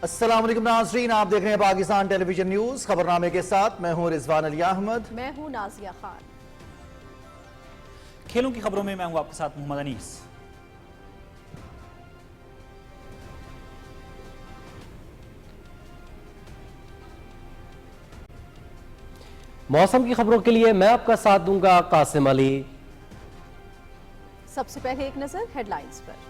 السلام علیکم ناظرین، آپ دیکھ رہے ہیں پاکستان ٹیلی ویژن نیوز۔ خبرنامے کے ساتھ میں ہوں رضوان علی احمد، میں ہوں نازیہ خان۔ کھیلوں کی خبروں میں ہوں آپ کے ساتھ محمد انیس۔ موسم کی خبروں کے لیے میں آپ کا ساتھ دوں گا قاسم علی۔ سب سے پہلے ایک نظر ہیڈ لائنز پر۔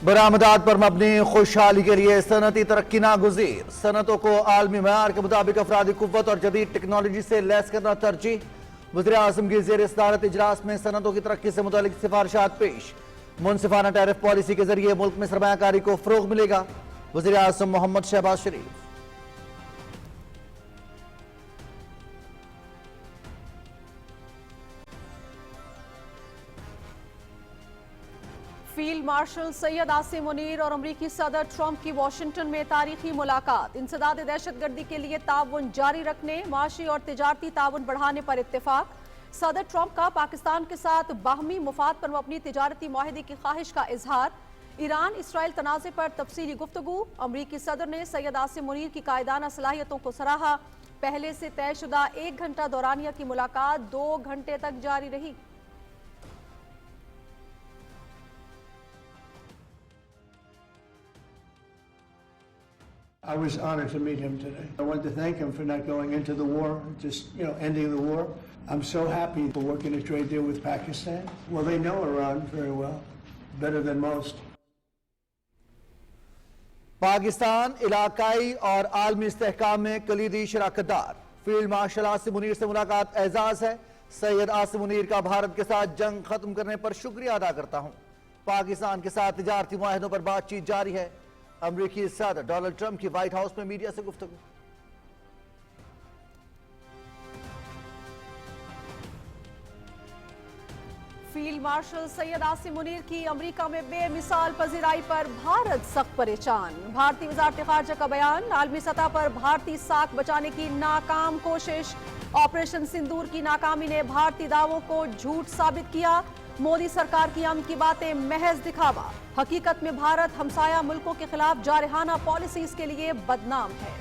برآمدات پر مبنی خوشحالی کے لیے صنعتی ترقی ناگزیر، صنعتوں کو عالمی معیار کے مطابق افرادی قوت اور جدید ٹیکنالوجی سے لیس کرنا ترجیح۔ وزیر اعظم کی زیر صدارت اجلاس میں صنعتوں کی ترقی سے متعلق سفارشات پیش۔ منصفانہ ٹیرف پالیسی کے ذریعے ملک میں سرمایہ کاری کو فروغ ملے گا، وزیر اعظم محمد شہباز شریف۔ فیلڈ مارشل سید عاصم منیر اور امریکی صدر ٹرمپ کی واشنگٹن میں تاریخی ملاقات۔ انسداد دہشت گردی کے لیے تعاون جاری رکھنے، معاشی اور تجارتی تعاون بڑھانے پر اتفاق۔ صدر ٹرمپ کا پاکستان کے ساتھ باہمی مفاد پر مبنی تجارتی معاہدے کی خواہش کا اظہار۔ ایران اسرائیل تنازع پر تفصیلی گفتگو۔ امریکی صدر نے سید عاصم منیر کی قائدانہ صلاحیتوں کو سراہا۔ پہلے سے طے شدہ 1 گھنٹہ دورانیہ کی ملاقات 2 گھنٹے تک جاری رہی۔ I was honored to meet him today. I wanted to thank him for not going into the war, just, ending the war. I'm so happy for working a trade deal with Pakistan. Well, they know Iran very well, better than most. Pakistan علاقائی اور عالمی استحکام میں کلیدی شراکت دار۔ Field marshal Asim Munir سے ملاقات اعزاز ہے۔ سید عاصم منیر کا بھارت کے ساتھ جنگ ختم کرنے پر شکریہ ادا کرتا ہوں۔ پاکستان کے ساتھ تجارتی معاہدوں پر بات چیت جاری ہے۔ امریکی صدر ڈونلڈ ٹرمپ کی وائٹ ہاؤس میں میڈیا سے گفتگو۔ فیلڈ مارشل سید عاصم منیر کی امریکہ میں بے مثال پذیرائی پر بھارت سخت پریشان۔ بھارتی وزارت خارجہ کا بیان، عالمی سطح پر بھارتی ساکھ بچانے کی ناکام کوشش۔ آپریشن سندور کی ناکامی نے بھارتی دعووں کو جھوٹ ثابت کیا۔ مودی سرکار کی امن کی باتیں محض دکھاوا۔ حقیقت میں بھارت ہمسایہ ملکوں کے خلاف جارحانہ پالیسیز کے لیے بدنام ہے۔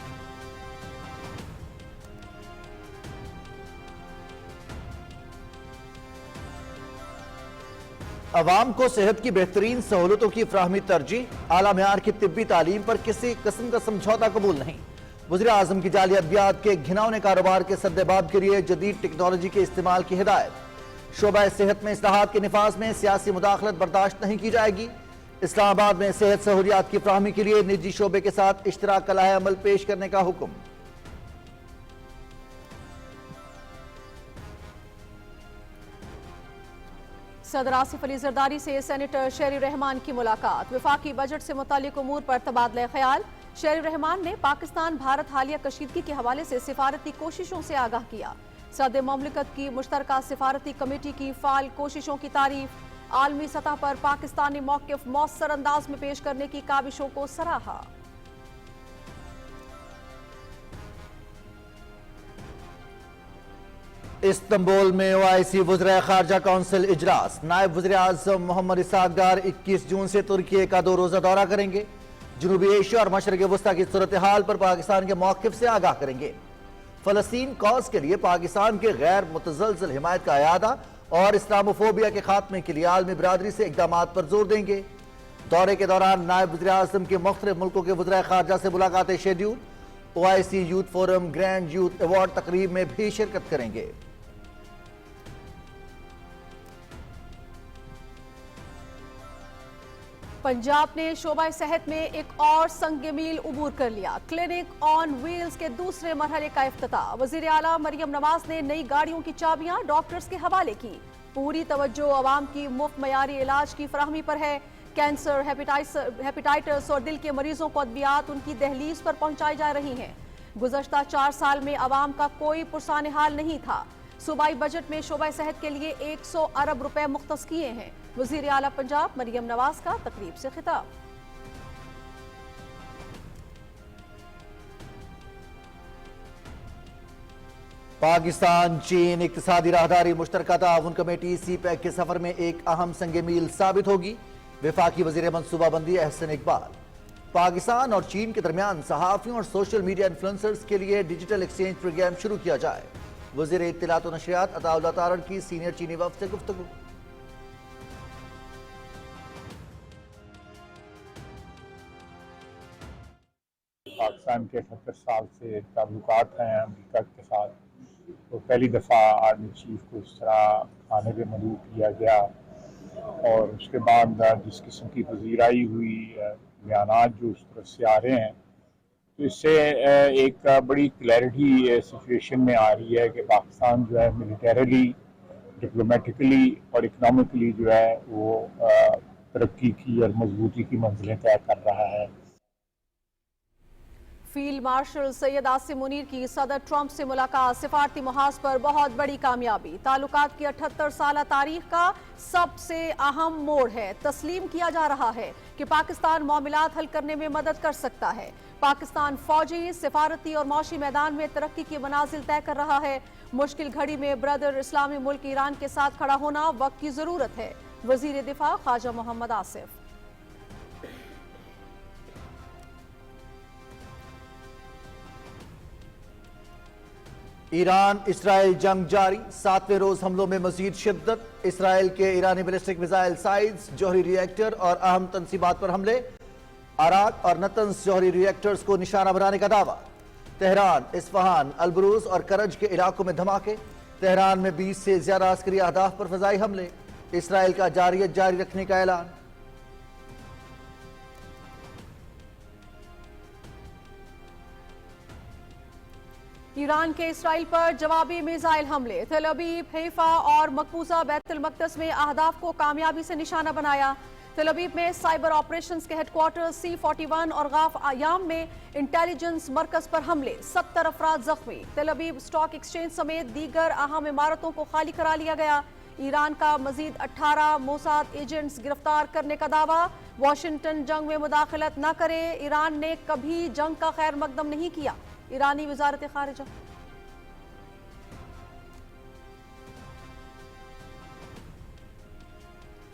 عوام کو صحت کی بہترین سہولتوں کی فراہمی ترجیح، اعلیٰ معیار کی طبی تعلیم پر کسی قسم کا سمجھوتہ قبول نہیں۔ وزیر اعظم کی جعلی ادویات کے گھناؤنے کاروبار کے سدباب کے لیے جدید ٹیکنالوجی کے استعمال کی ہدایت۔ شعبہ صحت میں اصلاحات کے نفاذ میں سیاسی مداخلت برداشت نہیں کی جائے گی۔ اسلام آباد میں صحت سہولیات کی فراہمی کے لیے نجی شعبے کے ساتھ اشتراک کا لائحہ عمل پیش کرنے کا حکم۔ صدر آصف علی زرداری سے سینیٹر شہری رحمان کی ملاقات۔ وفاقی بجٹ سے متعلق امور پر تبادلہ خیال۔ شہری رحمان نے پاکستان بھارت حالیہ کشیدگی کے حوالے سے سفارتی کوششوں سے آگاہ کیا۔ صدر مملکت کی مشترکہ سفارتی کمیٹی کی فعال کوششوں کی تعریف۔ عالمی سطح پر پاکستانی موقف مؤثر انداز میں پیش کرنے کی کاوشوں کو سراہا۔ استنبول میں OIC وزرائے خارجہ کونسل اجلاس۔ نائب وزیر اعظم محمد اسحاق ڈار 21 جون سے ترکی کا 2 روزہ دورہ کریں گے۔ جنوبی ایشیا اور مشرق وسطیٰ کی صورتحال پر پاکستان کے موقف سے آگاہ کریں گے۔ فلسطین کاز کے لیے پاکستان کے غیر متزلزل حمایت کا اعادہ اور اسلاموفوبیا کے خاتمے کے لیے عالمی برادری سے اقدامات پر زور دیں گے۔ دورے کے دوران نائب وزیر اعظم کے مختلف ملکوں کے وزرائے خارجہ سے ملاقاتیں schedule. OIC youth forum grand youth award تقریب میں بھی شرکت کریں گے۔ پنجاب نے شعبہ صحت میں ایک اور سنگ میل عبور کر لیا۔ کلینک آن ویلز کے دوسرے مرحلے کا افتتاح۔ وزیر اعلیٰ مریم نواز نے نئی گاڑیوں کی چابیاں ڈاکٹرز کے حوالے کی۔ پوری توجہ عوام کی مفت معیاری علاج کی فراہمی پر ہے۔ کینسر، ہیپیٹائٹس اور دل کے مریضوں کو ادویات ان کی دہلیز پر پہنچائی جا رہی ہیں۔ گزشتہ 4 سال میں عوام کا کوئی پرسان حال نہیں تھا۔ صوبائی بجٹ میں شعبہ صحت کے لیے 100 ارب روپے مختص کیے ہیں۔ وزیر اعلیٰ پنجاب مریم نواز کا تقریب سے خطاب۔ पाकिस्तान चीन इक्तिसादी राहदारी मुश्तरका ताउन कमेटी सी पैक के सफर में एक अहम संग मील साबित होगी। वफाकी वजीर मनसूबाबंदी अहसन इकबाल। पाकिस्तान और चीन के दरमियान सहाफियों और सोशल मीडिया इन्फ्लुएंसर्स के लिए डिजिटल एक्सचेंज प्रोग्राम शुरू किया जाए। वजीर इत्तलात और नशरियात अताउल्लाह तारड़ की सीनियर चीनी वफ्द से गुफ्तगू। पाकिस्तान के 70 साल से ताल्लुकात हैं अमेरिका के साथ, तो पहली दफ़ा आर्मी चीफ को इस तरह खाने पे मदऊ किया गया और उसके बाद जिस किस्म की पजीराई हुई, बयानात जो उस तरह से आ रहे हैं, तो इससे एक बड़ी क्लैरिटी सिचुएशन में आ रही है कि पाकिस्तान जो है मिलिटरीली, डिप्लोमेटिकली और इकनॉमिकली जो है वो तरक्की की और मजबूती की मंजिलें तय कर रहा है। फील्ड मार्शल सैयद आसिम मुनीर की सदर ट्रंप से मुलाकात सिफारती मुहाज पर बहुत बड़ी कामयाबी। ताल्लुकात की 78 साल तारीख का सबसे अहम मोड़ है। तस्लीम किया जा रहा है कि पाकिस्तान मामलात हल करने में मदद कर सकता है। पाकिस्तान फौजी, सिफारती और मौशी मैदान में तरक्की की मनाजिल तय कर रहा है। मुश्किल घड़ी में ब्रदर इस्लामी मुल्क ईरान के साथ खड़ा होना वक्त की जरूरत है। वजीर दिफा ख्वाजा मोहम्मद आसिफ। ईरान इसराइल जंग जारी, 7वें रोज हमलों में मजीद शिद्दत। इसराइल के ईरानी बैलिस्टिक मिसाइल साइट्स, जौहरी रिएक्टर और अहम तनसीबात पर हमले। अराक और नतंस जौहरी रिएक्टर्स को निशाना बनाने का दावा। तेहरान, इस्फहान, अलबरूज और करज के इलाकों में धमाके। तेहरान में 20 से ज्यादा अस्करी अहदाफ पर फजाई हमले। इसराइल का जारियत जारी रखने का ऐलान। ईरान के इसराइल पर जवाबी मिसाइल हमले। तेल अवीव, हैफा और मकबूजा बैतुल मक़दस में अहदाफ को कामयाबी से निशाना बनाया। तेल अवीव में साइबर ऑपरेशंस के हेडक्वार्टर C-41 और गाफ आयाम में इंटेलिजेंस मरकज पर हमले। 70 अफराद जख्मी। तेल अवीव स्टॉक एक्सचेंज समेत दीगर अहम इमारतों को खाली करा लिया गया। ईरान का मजीद 18 मोसाद एजेंट्स गिरफ्तार करने का दावा। वाशिंगटन जंग में मुदाखलत न करे। ईरान ने कभी जंग का खैर मकदम नहीं किया। ईरानी वजारत खारिजा।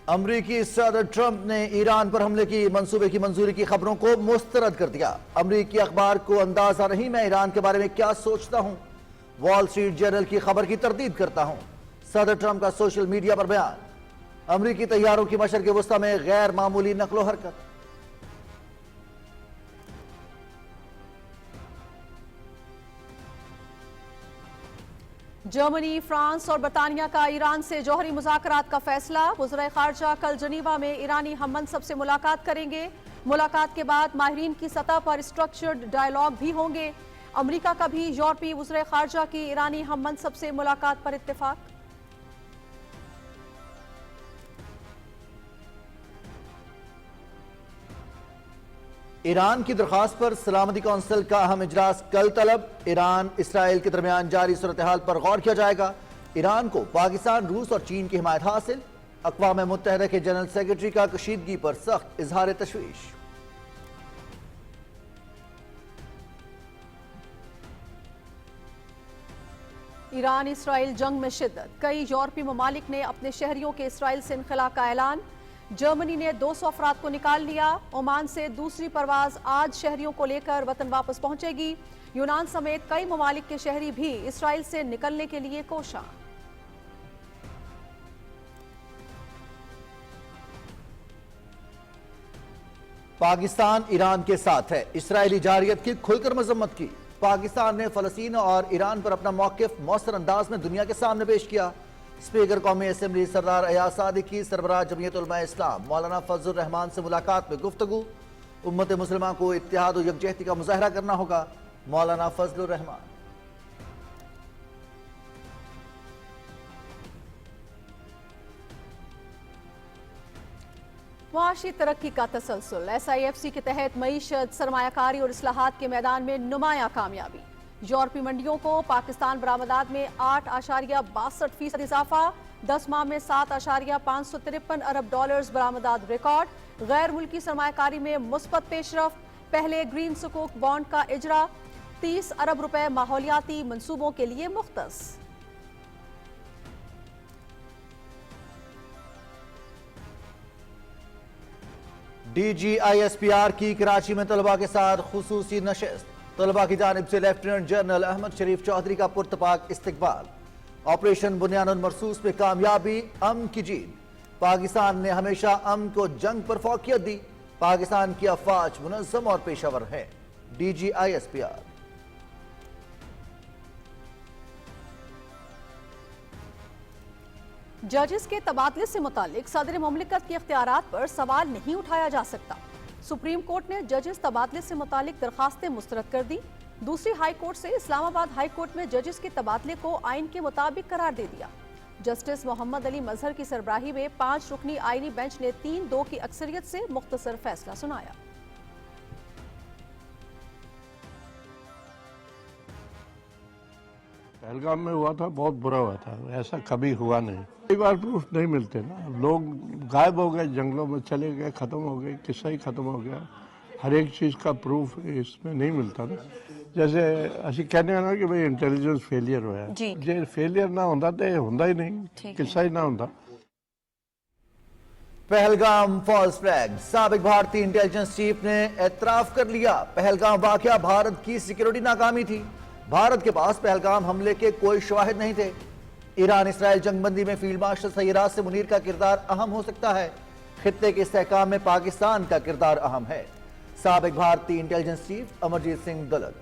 अमरीकी सदर ट्रंप ने ईरान पर हमले की मंसूबे की मंजूरी की खबरों को मुस्तरद कर दिया। अमरीकी अखबार को अंदाजा नहीं मैं ईरान के बारे में क्या सोचता हूं। वॉल स्ट्रीट जर्नल की खबर की तरदीद करता हूं। सदर ट्रंप का सोशल मीडिया पर बयान। अमरीकी तैयारों की मशरक़ वस्ता में गैर मामूली नकलो हरकत। जर्मनी, फ्रांस और बरतानिया का ईरान से जौहरी मुज़ाकरात का फैसला। वज़ीर ख़ारजा कल जनीवा में ईरानी हममनसब से मुलाकात करेंगे। मुलाकात के बाद माहिरीन की सतह पर स्ट्रक्चर्ड डायलॉग भी होंगे। अमरीका का भी यूरोपीय वज़ीर ख़ारजा की ईरानी हममनसब से मुलाकात पर इत्तेफाक। ईरान की दरख्वास्त पर सलामती कौंसिल का अहम इजलास कल तलब। ईरान इसराइल के दरमियान जारी सूरत हाल पर गौर किया जाएगा। ईरान को पाकिस्तान, रूस और चीन की हिमायत हासिल। अक़वाम मुत्तहिदा के जनरल सेक्रेटरी का कशीदगी पर सख्त इजहार तशवीश। ईरान इसराइल जंग में शिद्दत। कई यूरोपीय ममालिक ने अपने शहरियों के इसराइल से इनखला का ऐलान। जर्मनी ने 200 अफराद को निकाल लिया। ओमान से दूसरी परवाज आज शहरियों को लेकर वतन वापस पहुंचेगी। यूनान समेत कई ममालिक के शहरी भी इसराइल से निकलने के लिए कोशा। पाकिस्तान ईरान के साथ है। इसराइली जारियत की खुलकर मजम्मत की। पाकिस्तान ने फलस्तीन और ईरान पर अपना मौक़िफ़ मौसर अंदाज में दुनिया के सामने पेश किया। स्पीकर कौमी असम्बली सरदार अयाज सादिकी, सरबराह जमीयत उलमा इस्लाम मौलाना फजलुर रहमान से मुलाकात में गुफ्तगू। उम्मत मुस्लिमा को इत्तेहाद और यकजहती का मुजाहरा करना होगा। मौलाना फजलुर रहमान। मुआशी तरक्की का तसलसल। SIFC के तहत मईशत, सरमायाकारी और इस्लाहात के मैदान में नुमायां कामयाबी। यूरोपीय मंडियों को पाकिस्तान बरामदात में 8.62% इजाफा। 10 माह में 7.553 अरब डॉलर्स बरामदात रिकॉर्ड। गैर मुल्की सरमायाकारी में मुस्बत पेशरफ। पहले ग्रीन सुकूक बॉन्ड का इजरा। 30 अरब रुपए माहौलियाती मंसूबों के लिए मुख्तस। DGISPR की कराची में तलबा के साथ खुसूसी नशिस्त। तलबा की जानिब से लेफ्टिनेंट जनरल अहमद शरीफ चौधरी का पुरतपाक इस्तकबाल। ऑपरेशन बुनियानुल मरसूस में कामयाबी, अमन की जीत। पाकिस्तान ने हमेशा अमन को जंग पर फौकियत दी। पाकिस्तान की अफवाज मुनज़्ज़म और पेशावर है। DGISPR। जजेस के तबादले से मुतालिक सदर मुमलिकत के इख्तियारात पर सवाल नहीं उठाया जा सकता। सुप्रीम कोर्ट ने जजेस तबादले से मुतालिक दरखास्तें मुस्तरद कर दी। दूसरी हाई कोर्ट से इस्लामाबाद हाई कोर्ट में जजेस के तबादले को आइन के मुताबिक करार दे दिया। जस्टिस मोहम्मद अली मजहर की सरबराही में 5 रुकनी आइनी बेंच ने 3-2 की अक्सरियत से मुख्तसर फैसला सुनाया। पहलगाम में हुआ था, बहुत बुरा हुआ था, ऐसा कभी हुआ नहीं। कई बार प्रूफ नहीं मिलते ना, लोग गायब हो गए, जंगलों में चले गए, खत्म हो गए, किस्सा ही खत्म हो गया। हर एक चीज़ का प्रूफ इसमें नहीं मिलता ना। जैसे ਅਸੀਂ कहने ना कि भाई इंटेलिजेंस फेलियर होया, जे फेलियर ना होता तो होता ही नहीं, किस्सा ही ना होता। Pahalgam false flag. साबिक भारतीय इंटेलिजेंस चीफ ने एतराफ कर लिया, पहलगाम वाकया भारत की सिक्योरिटी नाकामी थी। भारत के पास पहलगाम हमले के कोई शवाहिद नहीं थे। ईरान इसराइल जंगबंदी में फील्ड मार्शल सैयद से मुनीर का किरदार अहम हो सकता है। खित्ते के इस्तेहकाम में पाकिस्तान का किरदार अहम है। साबिक भारतीय intelligence chief Amarjit Singh Dulat.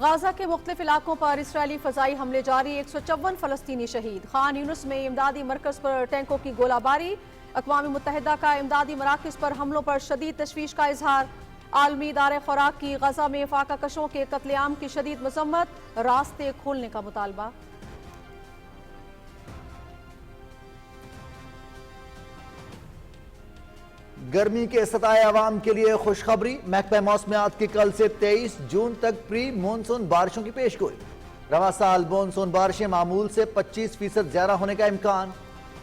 Gaza के मुख्तलिफ इलाकों पर इसराइली फजाई हमले जारी। 154 फलस्तीनी शहीद। खान यूनुस में इमदादी मरकज पर टैंकों की गोलाबारी। अक़वाम मुत्तहिदा का इमदादी मराकज़ पर हमलों पर शदीद तशवीश का इजहार। आलमी इदारे खुराक की गजा में फाका कशों के कत्लेआम की शदीद मजम्मत। रास्ते खोलने का मुतालबा। गर्मी के सताए आवाम के लिए खुशखबरी। महकमा मौसमियात की कल से 23 जून तक प्री मानसून बारिशों की पेशगोई। रवा साल मानसून बारिशें मामूल से 25% ज्यादा होने का इम्कान।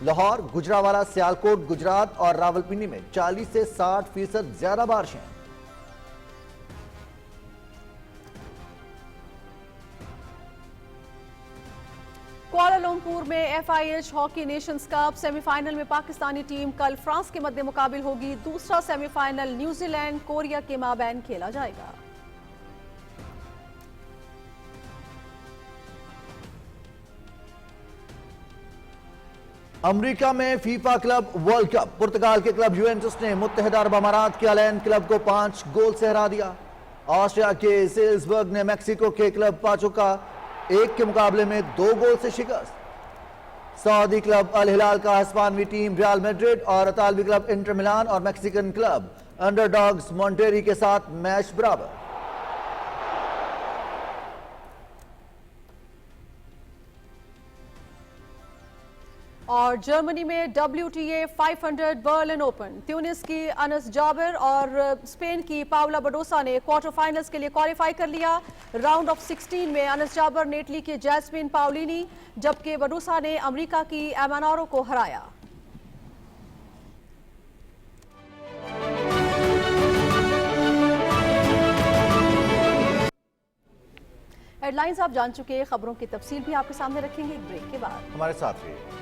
लाहौर, गुजरावाला, सियालकोट, गुजरात और रावलपिंडी में 40 से 60% ज्यादा बारिशें। कुआलालंपुर में FIH hockey Nations cup semifinal में पाकिस्तानी टीम कल फ्रांस के मद्दे मुकाबिल होगी। दूसरा सेमीफाइनल न्यूजीलैंड कोरिया के माबैन खेला जाएगा। अमेरिका में फीफा क्लब वर्ल्ड कप। पुर्तगाल के क्लब यूवेंटस ने मुत्तहिदा अरब अमारात के अलैन क्लब को 5 गोल से हरा दिया। ऑस्ट्रिया के सेल्सबर्ग ने मैक्सिको के क्लब पाचोका 1 के मुकाबले में 2 गोल से शिकस्त। सऊदी क्लब अल हिलाल का हिस्पानवी टीम रियल मैड्रिड और इतालवी क्लब इंटर मिलान और मैक्सिकन क्लब अंडरडॉग्स मॉन्टेरी के साथ मैच बराबर। और जर्मनी में WTA 500 बर्लिन ओपन। ट्यूनिस की अनस जाबिर और स्पेन की पाउला बडोसा ने क्वार्टर फाइनल्स के लिए क्वालिफाई कर लिया। राउंड ऑफ 16 में अनस जाबिर ने इटली के जैस्मिन पाउलिनी जबकि बडोसा ने अमेरिका की एमानारो को हराया। हेडलाइंस आप जान चुके हैं, खबरों की तफसील भी आपके सामने रखेंगे एक ब्रेक के बाद। हमारे साथ रहिए।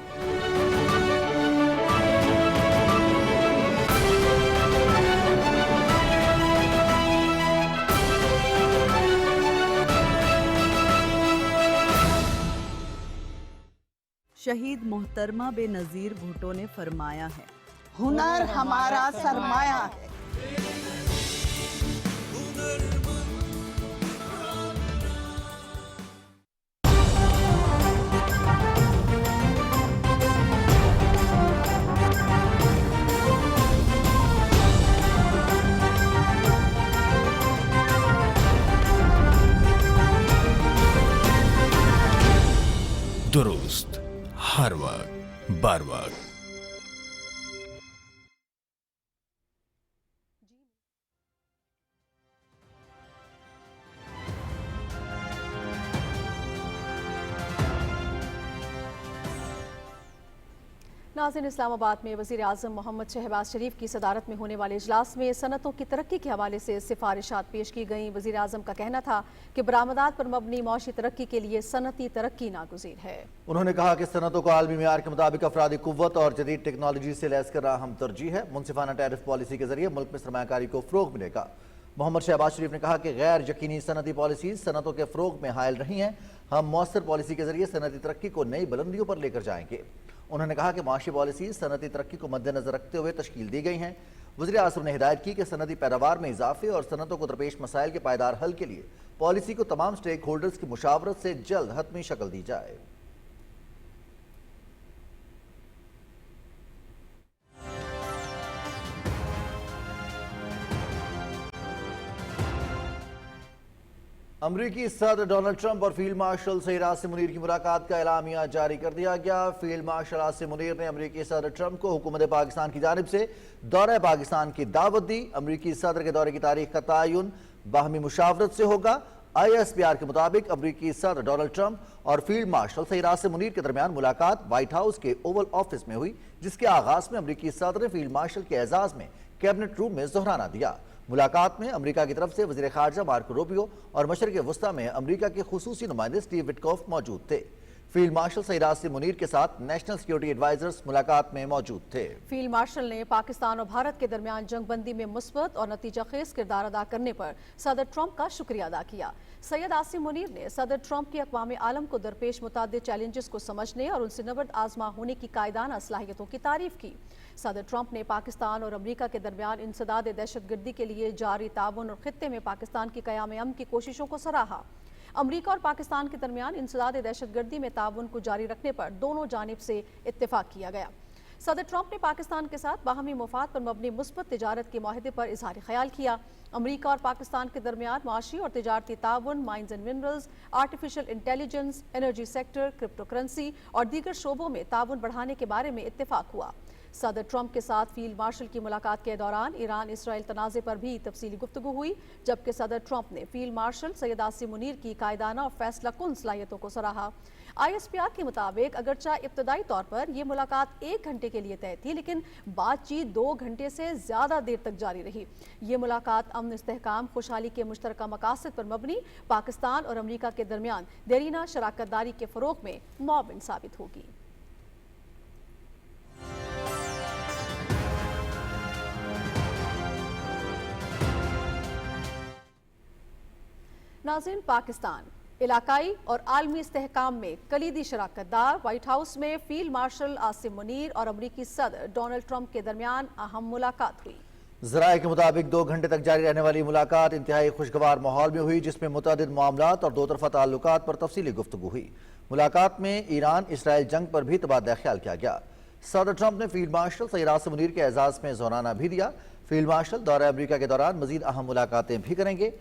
शहीद मोहतरमा बेनज़ीर भुट्टो ने फरमाया है, हुनर हमारा सरमाया है। दुरुस्त हर वक्त बार वक्त। नाज़रीन, इस्लामाबाद में वज़ीर आज़म मोहम्मद शहबाज शरीफ की सदारत में होने वाले इजलास में सनतों की तरक्की के हवाले से सिफारिशात पेश की गईं। वज़ीर आज़म का कहना था कि बरामदात पर मबनी मौशी तरक्की के लिए सनती तरक्की नागुज़ीर है। उन्होंने कहा कि सनतों को आलमी मेयार के मुताबिक अफरादी कुव्वत और जदीद टेक्नोलॉजी से लैस करना अहम तरजीह है। मुनसिफाना टैरिफ पॉलिसी के जरिए मुल्क में सरमायाकारी को फ़रोग़ मिलेगा। मोहम्मद शहबाज शरीफ ने कहा कि गैर यकीनी सनती पॉलिसी सनतों के फ़रोग़ में हायल रही हैं। हम मौसर पॉलिसी के जरिए सनती तरक्की को नई बुलंदियों पर लेकर जाएंगे। उन्होंने कहा कि माशी पॉलिसी सनती तरक्की को मद्देनजर रखते हुए तश्कील दी गई हैं। वज़ीर आज़म ने हिदायत की कि सनती पैदावार में इजाफे और सनतों को दरपेश मसाइल के पायदार हल के लिए पॉलिसी को तमाम स्टेक होल्डर्स की मुशावरत से जल्द हतमी शक्ल दी जाए। अमरीकी सदर डोनाल्ड ट्रंप और फील्ड मार्शल सईद आसिम मुनीर की मुलाकात का एलामिया जारी कर दिया गया। फील्ड मार्शल आसिम मुनीर ने अमरीकी सदर ट्रंप को हुकूमत पाकिस्तान की जानिब से दौरे पाकिस्तान की दावत दी। अमरीकी सदर के दौरे की तारीख का तयन बाहमी मुशावरत से होगा। ISPR के मुताबिक अमरीकी सदर डोनाल्ड ट्रंप और फील्ड मार्शल सईद आसिम मुनीर के दरमियान मुलाकात व्हाइट हाउस के ओवल ऑफिस में हुई, जिसके आगाज में अमरीकी सदर ने फील्ड मार्शल के एजाज में कैबिनेट रूम में जोहराना दिया। मुलाकात में अमेरिका की तरफ से वज़ीर ख़ारजा मार्को रूबियो और मशरिक़ वस्ता में अमेरिका के खुसूसी नुमाइंदे स्टीव विटकॉफ मौजूद थे। फील्ड मार्शल सईद आसिम मुनीर के साथ नेशनल सिक्योरिटी एडवाइजर्स मुलाकात में मौजूद थे। फील्ड मार्शल ने पाकिस्तान और भारत के दरमियान जंगबंदी में मुस्बत और नतीजा खेज किरदार अदा करने पर सदर ट्रंप का शुक्रिया अदा किया। सैयद आसिम मुनीर ने सदर ट्रंप की अक़वाम आलम को दरपेश मुतादिद चैलेंजेस को समझने और उनसे नबर्द आजमा होने की कायदाना सलाहियतों की तारीफ की। सदर ट्रंप ने पाकिस्तान और अमरीका के दरमियान इंसदाद दहशतगर्दी के लिए जारी ताउन और खित्ते में पाकिस्तान की क़याम अमन की कोशिशों को सराहा। अमरीका और पाकिस्तान के दरमियान इंसदाद दहशतगर्दी में ताउन को जारी रखने पर दोनों जानिब से इत्तेफाक किया गया। सदर ट्रंप ने पाकिस्तान के साथ बाहमी मुफाद पर मबनी मुस्बत तिजारत के माहिदे पर इजहार ख्याल किया। अमरीका और पाकिस्तान के दरमियान माशी और तिजारती ताउन, mines and minerals, artificial intelligence, energy sector, crypto currency और दीगर शोबों में ताउन बढ़ाने के बारे में इत्तेफाक हुआ। सदर ट्रंप के साथ फील्ड मार्शल की मुलाकात के दौरान ईरान इसराइल तनाज़े पर भी तफसीली गुफ्तगू हुई, जबकि सदर ट्रंप ने फील्ड मार्शल सैयद आसिम मुनीर की कायदाना और फैसला कुन सलाहियतों को सराहा। ISPR के मुताबिक अगरचा इब्तदाई तौर पर यह मुलाकात 1 घंटे के लिए तय थी, लेकिन बातचीत 2 घंटे से ज़्यादा देर तक जारी रही। ये मुलाकात अमन, इस्तेहकाम, खुशहाली के मुश्तरका मकासद पर मबनी पाकिस्तान और अमरीका के दरमियान देरीना शराकतदारी के फ़रोग़ में मुआविन साबित होगी। नाज़रीन, पाकिस्तान इलाकाई और आलमी इस्तेहकाम में कलीदी शराकतदार। व्हाइट हाउस में फील्ड मार्शल आसिम मुनीर और अमरीकी सदर डोनाल्ड ट्रंप के दरमियान अहम मुलाकात हुई। ज़राए के मुताबिक 2 घंटे तक जारी रहने वाली मुलाकात इंतहाई खुशगवार माहौल में हुई, जिसमें मुतअद्दिद मामलात और 2 तरफ़ा ताल्लुकात पर तफसीली गुफ्तगू हुई। मुलाकात में ईरान इसराइल जंग पर भी तबादला ख्याल किया गया। सदर ट्रंप ने फील्ड मार्शल सईद आसिम मुनीर के एजाज में जोराना भी दिया। फील्ड मार्शल दौरा अमरीका के दौरान मजीद अहम मुलाकातें भी करेंगे।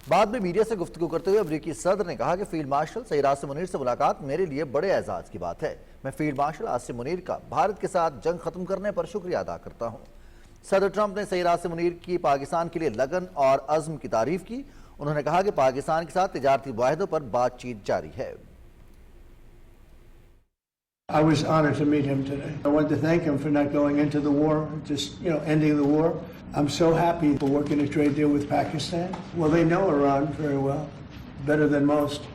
बाद में मीडिया से गुफ्तगू करते हुए अमरीकी सदर ने कहा कि फील्ड मार्शल सईद आसिम मुनीर से मुलाकात मेरे लिए बड़े एजाज की बात है। मैं फील्ड मार्शल आसिम मुनीर का भारत के साथ जंग खत्म करने पर शुक्रिया अदा करता हूँ। सदर ट्रंप ने सईद आसिम मुनीर की पाकिस्तान के लिए लगन और अज़्म की तारीफ की। उन्होंने कहा कि पाकिस्तान के साथ तिजारती मुआहदों पर बातचीत जारी है। I was honored to meet him today. I wanted to thank him for not going into the war, just, ending the war. I'm so happy for working a trade deal with Pakistan. Well, they know Iran very well, better than most.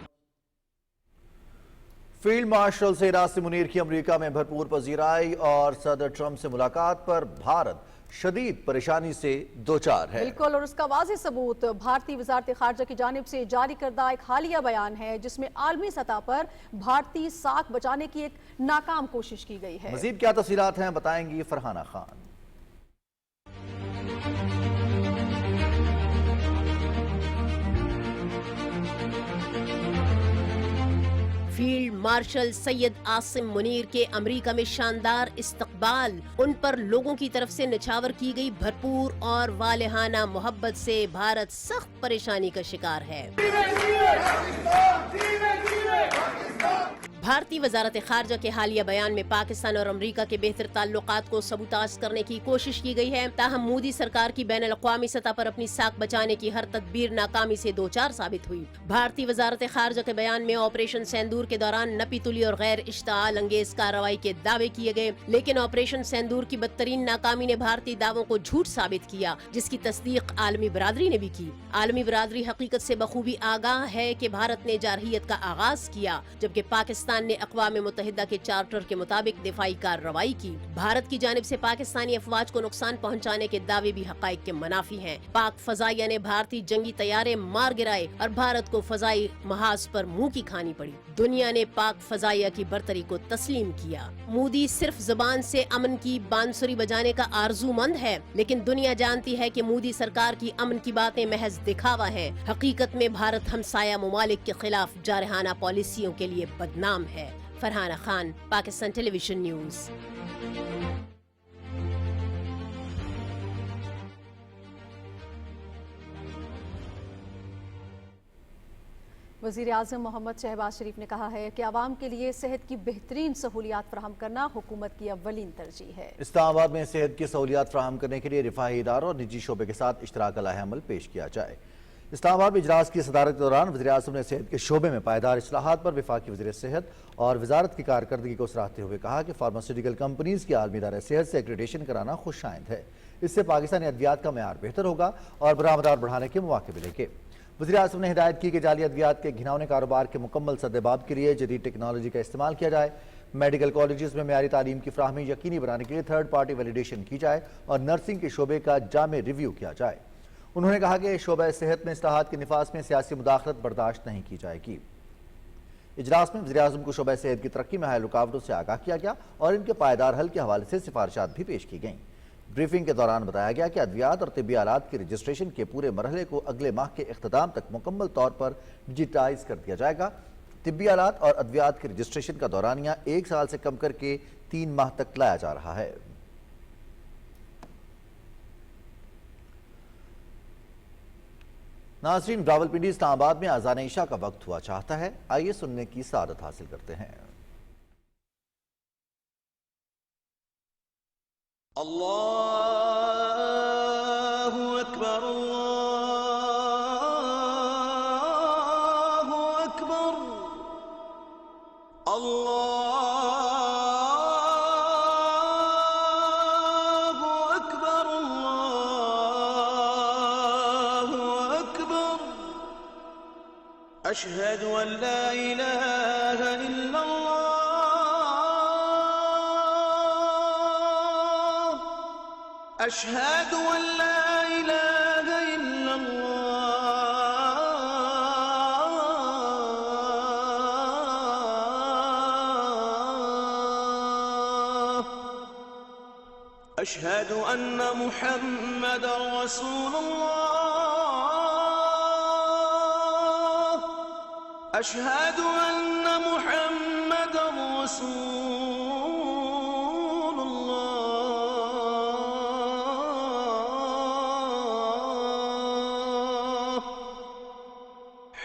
Field marshal Syed Asim Munir की America में भरपूर पजीराई और सदर Trump से मुलाकात पर भारत शदीद परेशानी से दोचार है। बिल्कुल, और उसका वाज़ेह सबूत भारतीय वज़ारत ख़ारजा की जानिब से जारी करदा एक हालिया बयान है, जिसमें आलमी सतह पर भारतीय साख बचाने की एक नाकाम कोशिश की गई है। मज़ीद क्या तफसीलात हैं बताएंगी फरहाना खान। फील्ड मार्शल सैयद आसिम मुनीर के अमेरिका में शानदार इस्तकबाल, उन पर लोगों की तरफ से निछावर की गई भरपूर और वालेहाना मोहब्बत से भारत सख्त परेशानी का शिकार है। भारतीय वजारत खारजा के हालिया बयान में पाकिस्तान और अमरीका के बेहतर ताल्लुकात को सबूताज करने की कोशिश की गई है। ताहम मोदी सरकार की बैन अल-अक़वामी सतह पर अपनी साख बचाने की हर तदबीर नाकामी से दो चार साबित हुई। भारतीय वजारत खारजा के बयान में ऑपरेशन सेंदूर के दौरान नपी तुली और गैर इश्ताल अंगेज कार्रवाई के दावे किए गए, लेकिन ऑपरेशन सेंदूर की बदतरीन नाकामी ने भारतीय दावों को झूठ साबित किया, जिसकी तस्दीक आलमी बरादरी ने भी की। आलमी बरादरी हकीकत से बखूबी आगाह है कि भारत ने जारहियत का आगाज किया, जबकि पाकिस्तान ने अक़वाम मुत्तहिदा के चार्टर के मुताबिक दिफाई कार्रवाई की। भारत की जानिब से पाकिस्तानी अफवाज को नुकसान पहुँचाने के दावे भी हक़ाइक़ के मुनाफी हैं। पाक फजाइया ने भारतीय जंगी तैयारे मार गिराए और भारत को फजाई महाज पर मुंह की खानी पड़ी। दुनिया ने पाक फजाइया की बरतरी को तस्लीम किया। मोदी सिर्फ जुबान से अमन की बांसुरी बजाने का आरजूमंद है, लेकिन दुनिया जानती है कि मोदी सरकार की अमन की बातें महज दिखावा है। हकीकत में भारत हमसाया ममालिक के खिलाफ जारहाना पॉलिसियों के लिए बदनाम है। Farhana Khan, Pakistan television news. वज़ीर आज़म मोहम्मद शहबाज शरीफ ने कहा है कि आवाम के लिए सेहत की बेहतरीन सहूलियात फराहम करना हुकूमत की अव्वलीन तरजीह है। इस्लामाबाद में सेहत की सहूलियात फराहम करने के लिए रिफाही इदारों और निजी शोबे के साथ इश्तराक अमल पेश किया जाए। इस्लामाबाद में इजलास की सदारत के दौरान वज़ीर आज़म ने सेहत के शोबे में पायदार इस्लाहात पर वफाकी वज़ीर सेहत और वजारत की कारकर्दगी को सराहते हुए कहा कि फार्मास्यूटिकल कंपनीज़ की आलमी इदारे सेहत से एक्रेडिटेशन कराना खुशाइंद है। इससे पाकिस्तानी अद्वियात का मयार बेहतर होगा और बरामदार बढ़ाने के मौके मिलेंगे। वज़ीर आज़म ने हिदायत की कि जाली अद्वियात के घिनौने कारोबार के मुकम्मल सद्देबाब के लिए जदीद टेक्नोलॉजी का इस्तेमाल किया जाए। मेडिकल कॉलेजेस में मयारी तालीम की फ्राहमी यकीनी बनाने के लिए थर्ड पार्टी वैलिडेशन की जाए और नर्सिंग के शोबे का जामे रिव्यू किया जाए। उन्होंने कहा कि शोबा सेहत में इस्लाहात के निफाज में सियासी मुदाखलत बर्दाश्त नहीं की जाएगी। इजलास में वज़ीर आज़म को शोबा सेहत की तरक्की में हाल रुकावटों से आगाह किया गया और इनके पायदार हल के हवाले से सिफारिशात भी पेश की गईं। ब्रीफिंग के दौरान बताया गया कि अद्वियात और तिब्बी आलात के रजिस्ट्रेशन के पूरे मरहले को अगले माह के इख्तिताम तक मुकम्मल तौर पर डिजिटाइज कर दिया जाएगा। तिब्बी आलात और अद्वियात के रजिस्ट्रेशन का दौरानिया 1 साल से कम करके 3 माह तक लाया जा रहा है। नाज़रीन, रावलपिंडी इस्लामाबाद में अज़ान इशा का वक्त हुआ चाहता है। आइए सुनने की सआदत हासिल करते हैं। अल्लाहु अकबर, अल्लाहु अकबर, अल्लाहु अकबर, अल्लाहु अकबर, अशहदु अन ला इलाहा इल्लल्लाह, أشهد أن لا إله إلا الله، أشهد أن محمدا رسول الله، أشهد أن محمدا رسول الله،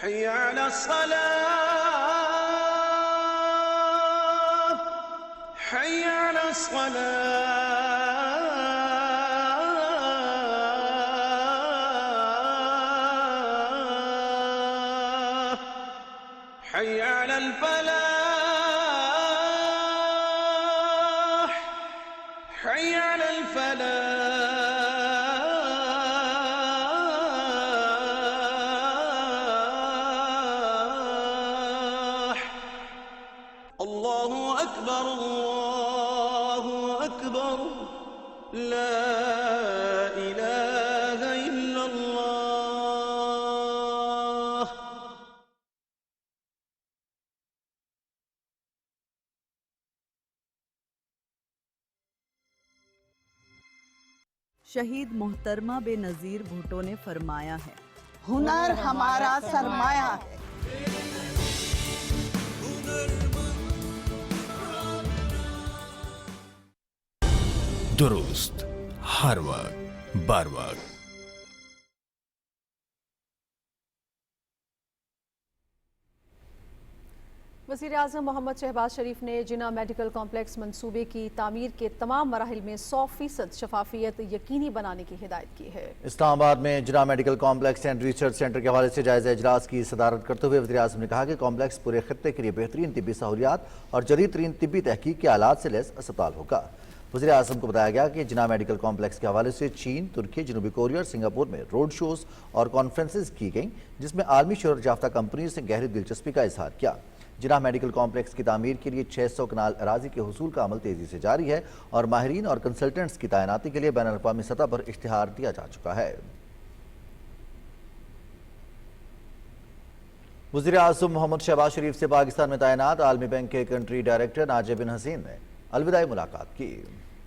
حي على الصلاة، حي على الصلاة، حي على الفلاح، حي على الفلاح. الله أكبر، الله أكبر، لا إله إلا الله. शहीद मोहतरमा बेनज़ीर भुट्टो ने फरमाया है, हुनर हमारा सरमाया है। दुरुस्त हर वक्त बार वक्त। वज़ीर आज़म मोहम्मद शहबाज शरीफ ने जिना मेडिकल कॉम्प्लेक्स मंसूबे की तामीर के तमाम मराहिल में 100% शफाफियत यकीनी बनाने की हिदायत की है। इस्लामाबाद में Jinnah medical complex and research centre के हवाले से जायजा इजलास की सदारत करते हुए वज़ीर आज़म ने कहा कि कॉम्प्लेक्स पूरे खित्ते के लिए बेहतरीन तिब्बी सहूलियात और जदीद तरीन तिब्बी तहकीक के आलात से लैस अस्पताल होगा। वज़ीर आज़म को बताया गया कि जिना मेडिकल कॉम्प्लेक्स के हवाले से चीन, तुर्की, जनूबी कोरिया और सिंगापुर में रोड शोज और कॉन्फ्रेंसेज की गईं, जिसमें आलमी शोहरत याफ्ता कंपनी से गहरी दिलचस्पी का इजहार किया। जिना मेडिकल कॉम्प्लेक्स की तामीर के लिए 600 कनाल अराजी के हुसूल का अमल तेजी से जारी है और माहिरीन और कंसल्टेंट्स की तैनाती के लिए बैनुल-अक़वामी सतह पर इश्तिहार दिया जा चुका है। वज़ीर आज़म मोहम्मद शहबाज शरीफ से पाकिस्तान में तैनात आलमी बैंक के कंट्री डायरेक्टर नाजिब बिन हसीन ने अलविदाई मुलाकात की।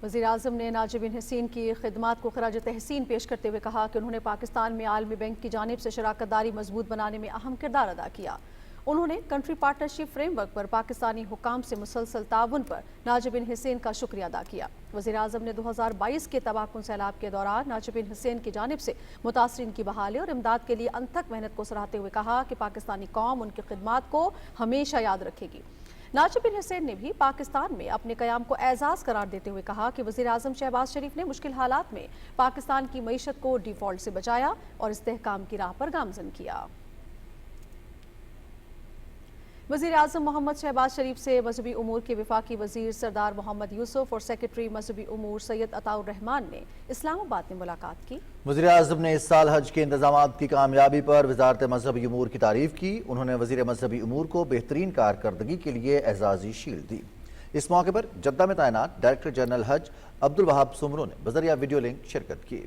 वज़ीर आज़म ने नाजिब बिन हसीन की खिदमात को खराज तहसीन पेश करते हुए कहा कि उन्होंने पाकिस्तान में आलमी बैंक की जानिब से शराकत दारी मजबूत बनाने में अहम किरदार अदा किया। उन्होंने कंट्री पार्टनरशिप फ्रेमवर्क पर पाकिस्तानी हुकाम से मुसलसल ताउन पर नाजिब बिन हसीन का शुक्रिया अदा किया। वज़ीर आज़म ने 2022 के तबाहकुन सैलाब के दौरान नाजिब बिन हसीन की जानिब से मुतासरीन की बहाली और इमदाद के लिए अनथक मेहनत को सराहते हुए कहा कि पाकिस्तानी कौम उनकी खिदमात को हमेशा याद रखेगी। नाजिब बिन हसीन ने भी पाकिस्तान में अपने क़याम को एजाज़ करार देते हुए कहा कि वज़ीर आज़म शहबाज शरीफ ने मुश्किल हालात में पाकिस्तान की मईशत को डिफ़ॉल्ट से बचाया और इस्तेहकाम की राह पर गामज़न किया। वज़ीर आज़म मोहम्मद शहबाज शरीफ से मजहबी उमूर के वफाकी वज़ीर सरदार मोहम्मद यूसुफ और सेक्रेटरी मजहबी उमूर सैयद अताउर रहमान ने इस्लामाबाद में मुलाकात की। वज़ीर आज़म ने इस साल हज के इंतज़ामात की कामयाबी पर वज़ारत मजहबी उमूर की तारीफ़ की। उन्होंने वज़ीर मजहबी उमूर को बेहतरीन कारकर्दगी के लिए एजाज़ी शील्ड दी। इस मौके पर जद्दा में तैनात डायरेक्टर जनरल हज अब्दुल वहाब सुमरो ने बज़रिया वीडियो लिंक शिरकत की।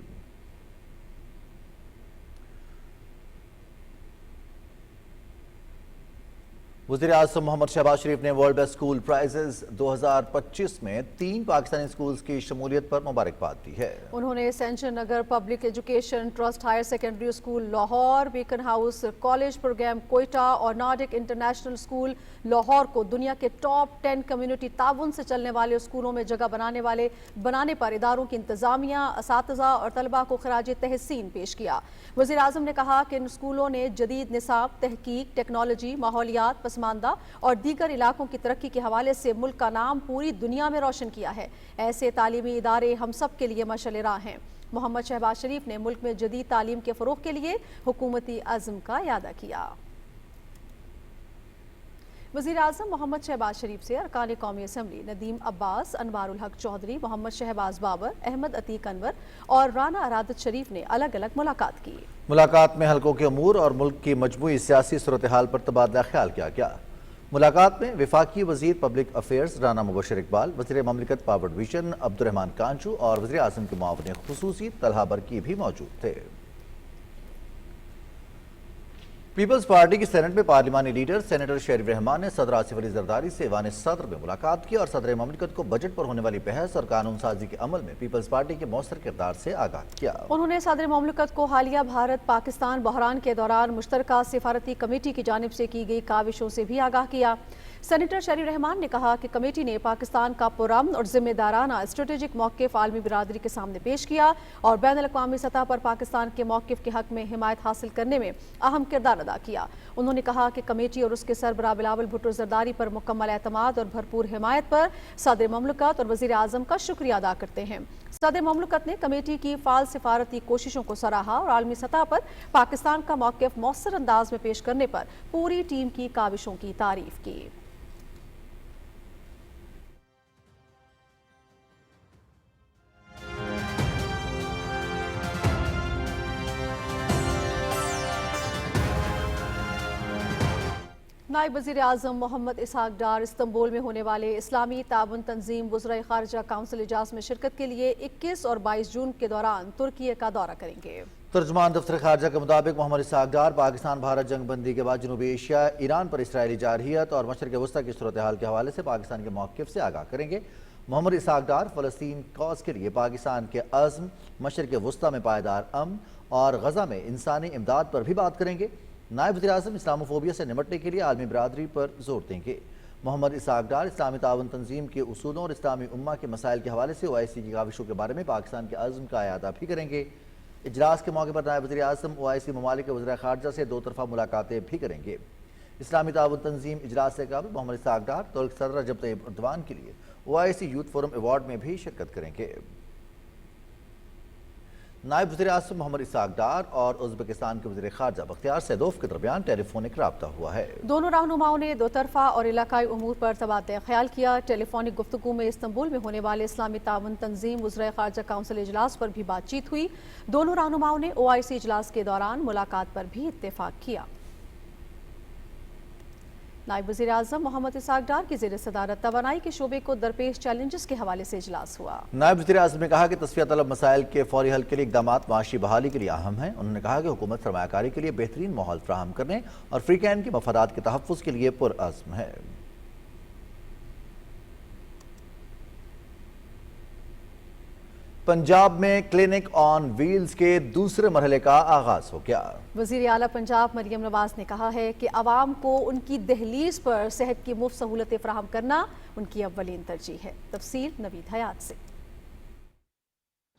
वज़ीर आज़म मोहम्मद शहबाज शरीफ ने वर्ल्ड बेस्ट स्कूल प्राइजेस 2025 में 3 पाकिस्तानी स्कूल्स की शमूलियत पर मुबारकबाद दी है। उन्होंने century Nagar public education trust higher secondary school Lahore, Beaconhouse college programme Quetta और नॉर्डिक इंटरनेशनल स्कूल लाहौर को दुनिया के टॉप 10 कम्युनिटी ताउन से चलने वाले स्कूलों में जगह बनाने पर इदारों की इंतजामिया, असातिज़ा और तलबा को खराज तहसीन पेश किया। वज़ीर आज़म ने कहा कि इन स्कूलों ने जदीद निसाब, तहकीक, टेक्नोलॉजी, माहौलियात, पसमानदा और दीगर इलाकों की तरक्की के हवाले से मुल्क का नाम पूरी दुनिया में रोशन किया है। ऐसे तालीमी इदारे हम सब के लिए मशाल राह हैं। मोहम्मद शहबाज शरीफ ने मुल्क में जदीद तालीम के फ़रोग़ के लिए हुकूमती अज़्म का इयादा किया। वज़ीर आज़म मोहम्मद शहबाज शरीफ से अरकान कौमी असम्बली नदीम अब्बास, अनवारुल हक चौधरी, मोहम्मद शहबाज बाबर, अहमद अतीक अनवर और राना अरादत शरीफ ने अलग अलग मुलाकात की। मुलाकात में हलकों के अमूर और मुल्क की मजमूई सियासी सूरत हाल पर तबादला ख्याल किया गया। मुलाकात में वफाकी वज़ीर पब्लिक अफेयर्स राना मुबशर इकबाल, वज़ीर ममलिकत पावर डिवीजन अब्दुर्रहमान कांचू और वज़ीर आज़म के मुआविन खुसूसी तलहा बरकी भी मौजूद थे। पीपल्स पार्टी की सेनेट में पार्लिमानी लीडर सेनेटर शरीफ रहमान ने सदर आसिफ अली जरदारी से ऐवान सदर में मुलाकात की और सदर ममलिकत को बजट पर होने वाली बहस और कानून साजी के अमल में पीपल्स पार्टी के मौसर किरदार से आगाह किया। उन्होंने सदर ममलिकत को हालिया भारत पाकिस्तान बहरान के दौरान मुश्तरका सिफारती कमेटी की जानिब से की गई काविशों से भी आगाह किया। सेनेटर शरीफ रहमान ने कहा कि कमेटी ने पाकिस्तान का पुरअमन और जिम्मेदाराना स्ट्रेटेजिक मौक़िफ़ आलमी बिरादरी के सामने पेश किया और बैनुल-अक़वामी सतह पर पाकिस्तान के मौक़िफ़ के हक़ में हिमायत हासिल करने में अहम किरदार अदा किया। उन्होंने कहा कि कमेटी और उसके सरबराह बिलावल भुट्टो ज़रदारी पर मुकम्मल एतमाद और भरपूर हिमायत पर सदर ममलिकत और वज़ीर आज़म का शुक्रिया अदा करते हैं। सदर ममलिकत ने कमेटी की फ़ाल सिफारती कोशिशों को सराहा और आलमी सतह पर पाकिस्तान का मौक़िफ़ मौसर अंदाज में पेश करने पर पूरी टीम की काविशों की तारीफ़ की। नायब वज़ीर आज़म मोहम्मद इसहाक डार इस्तंबुल में होने वाले इस्लामी ताउन तंजीम वज़राए ख़ारिजा काउंसिल इजलास में शिरकत के लिए 21 और 22 जून के दौरान तुर्की का दौरा करेंगे। तर्जुमान दफ्तर ख़ारिजा के मुताबिक मोहम्मद इसहाक डार पाकिस्तान भारत जंग बंदी के बाद जनूबी एशिया, ईरान पर इसराइली जारहियत और मशरिक़ वस्ता की सूरत हाल के हवाले से पाकिस्तान के मौक़िफ़ से आगाह करेंगे। मोहम्मद इसहाक डार फ़लस्तीन कॉज़ के लिए पाकिस्तान के अज़्म, मशरिक़ वस्ता में पायदार अमन और गज़ा में इंसानी इमदाद पर भी बात करेंगे। नायब वज़ीर आज़म इस्लामोफोबिया से निपटने के लिए आलमी बिरादरी पर जोर देंगे। मोहम्मद इसहाक डार इस्लामी ताउन तंजीम के उसूलों और इस्लामी उम्मा के मसाइल के हवाले से OIC की काविशों के बारे में पाकिस्तान के अज़्म का इयादा भी करेंगे। इजलास के मौके पर नायब वज़ीर आज़म OIC ममालिक के वज़ीर ख़ारिजा से 2 तरफ़ा मुलाकातें भी करेंगे। اسلامی تعاون تنظیم اجلاس سے قبل محمد اسحاق ڈار ترک صدر رجب طیب اردوان کے لیے OIC یوتھ فورم ایوارڈ میں بھی شرکت کریں گے۔ نائب وزیر اعظم محمد اسحاق ڈار اور ازبکستان کے وزیر خارجہ بختیار سیدوف کے درمیان ٹیلی فونک رابطہ ہوا ہے۔ دونوں رہنماؤں نے دو طرفہ اور علاقائی امور پر تبادلہ خیال کیا۔ ٹیلی فونک گفتگو میں استنبول میں ہونے والے اسلامی تعاون تنظیم وزرائے خارجہ کونسل اجلاس پر بھی بات چیت ہوئی۔ دونوں رہنماؤں نے OIC اجلاس کے دوران ملاقات پر بھی اتفاق کیا۔ نائب وزیر اعظم محمد اسحاق ڈار کی زیر صدارت توانائی کے شعبے کو درپیش چیلنجز کے حوالے سے اجلاس ہوا۔ نائب وزیر اعظم نے کہا کہ تصفیہ طلب مسائل کے فوری حل کے لیے اقدامات معاشی بحالی کے لیے اہم ہیں۔ انہوں نے کہا کہ حکومت سرمایہ کاری کے لیے بہترین ماحول فراہم کرنے اور افریقین کے مفادات کے تحفظ کے لیے پرعزم ہے۔ پنجاب میں کلینک آن ویلز کے دوسرے مرحلے کا آغاز ہو گیا۔ وزیر اعلیٰ پنجاب مریم نواز نے کہا ہے کہ عوام کو ان کی دہلیز پر صحت کی مفت سہولتیں فراہم کرنا ان کی اولین ترجیح ہے۔ تفصیل نوید حیات سے۔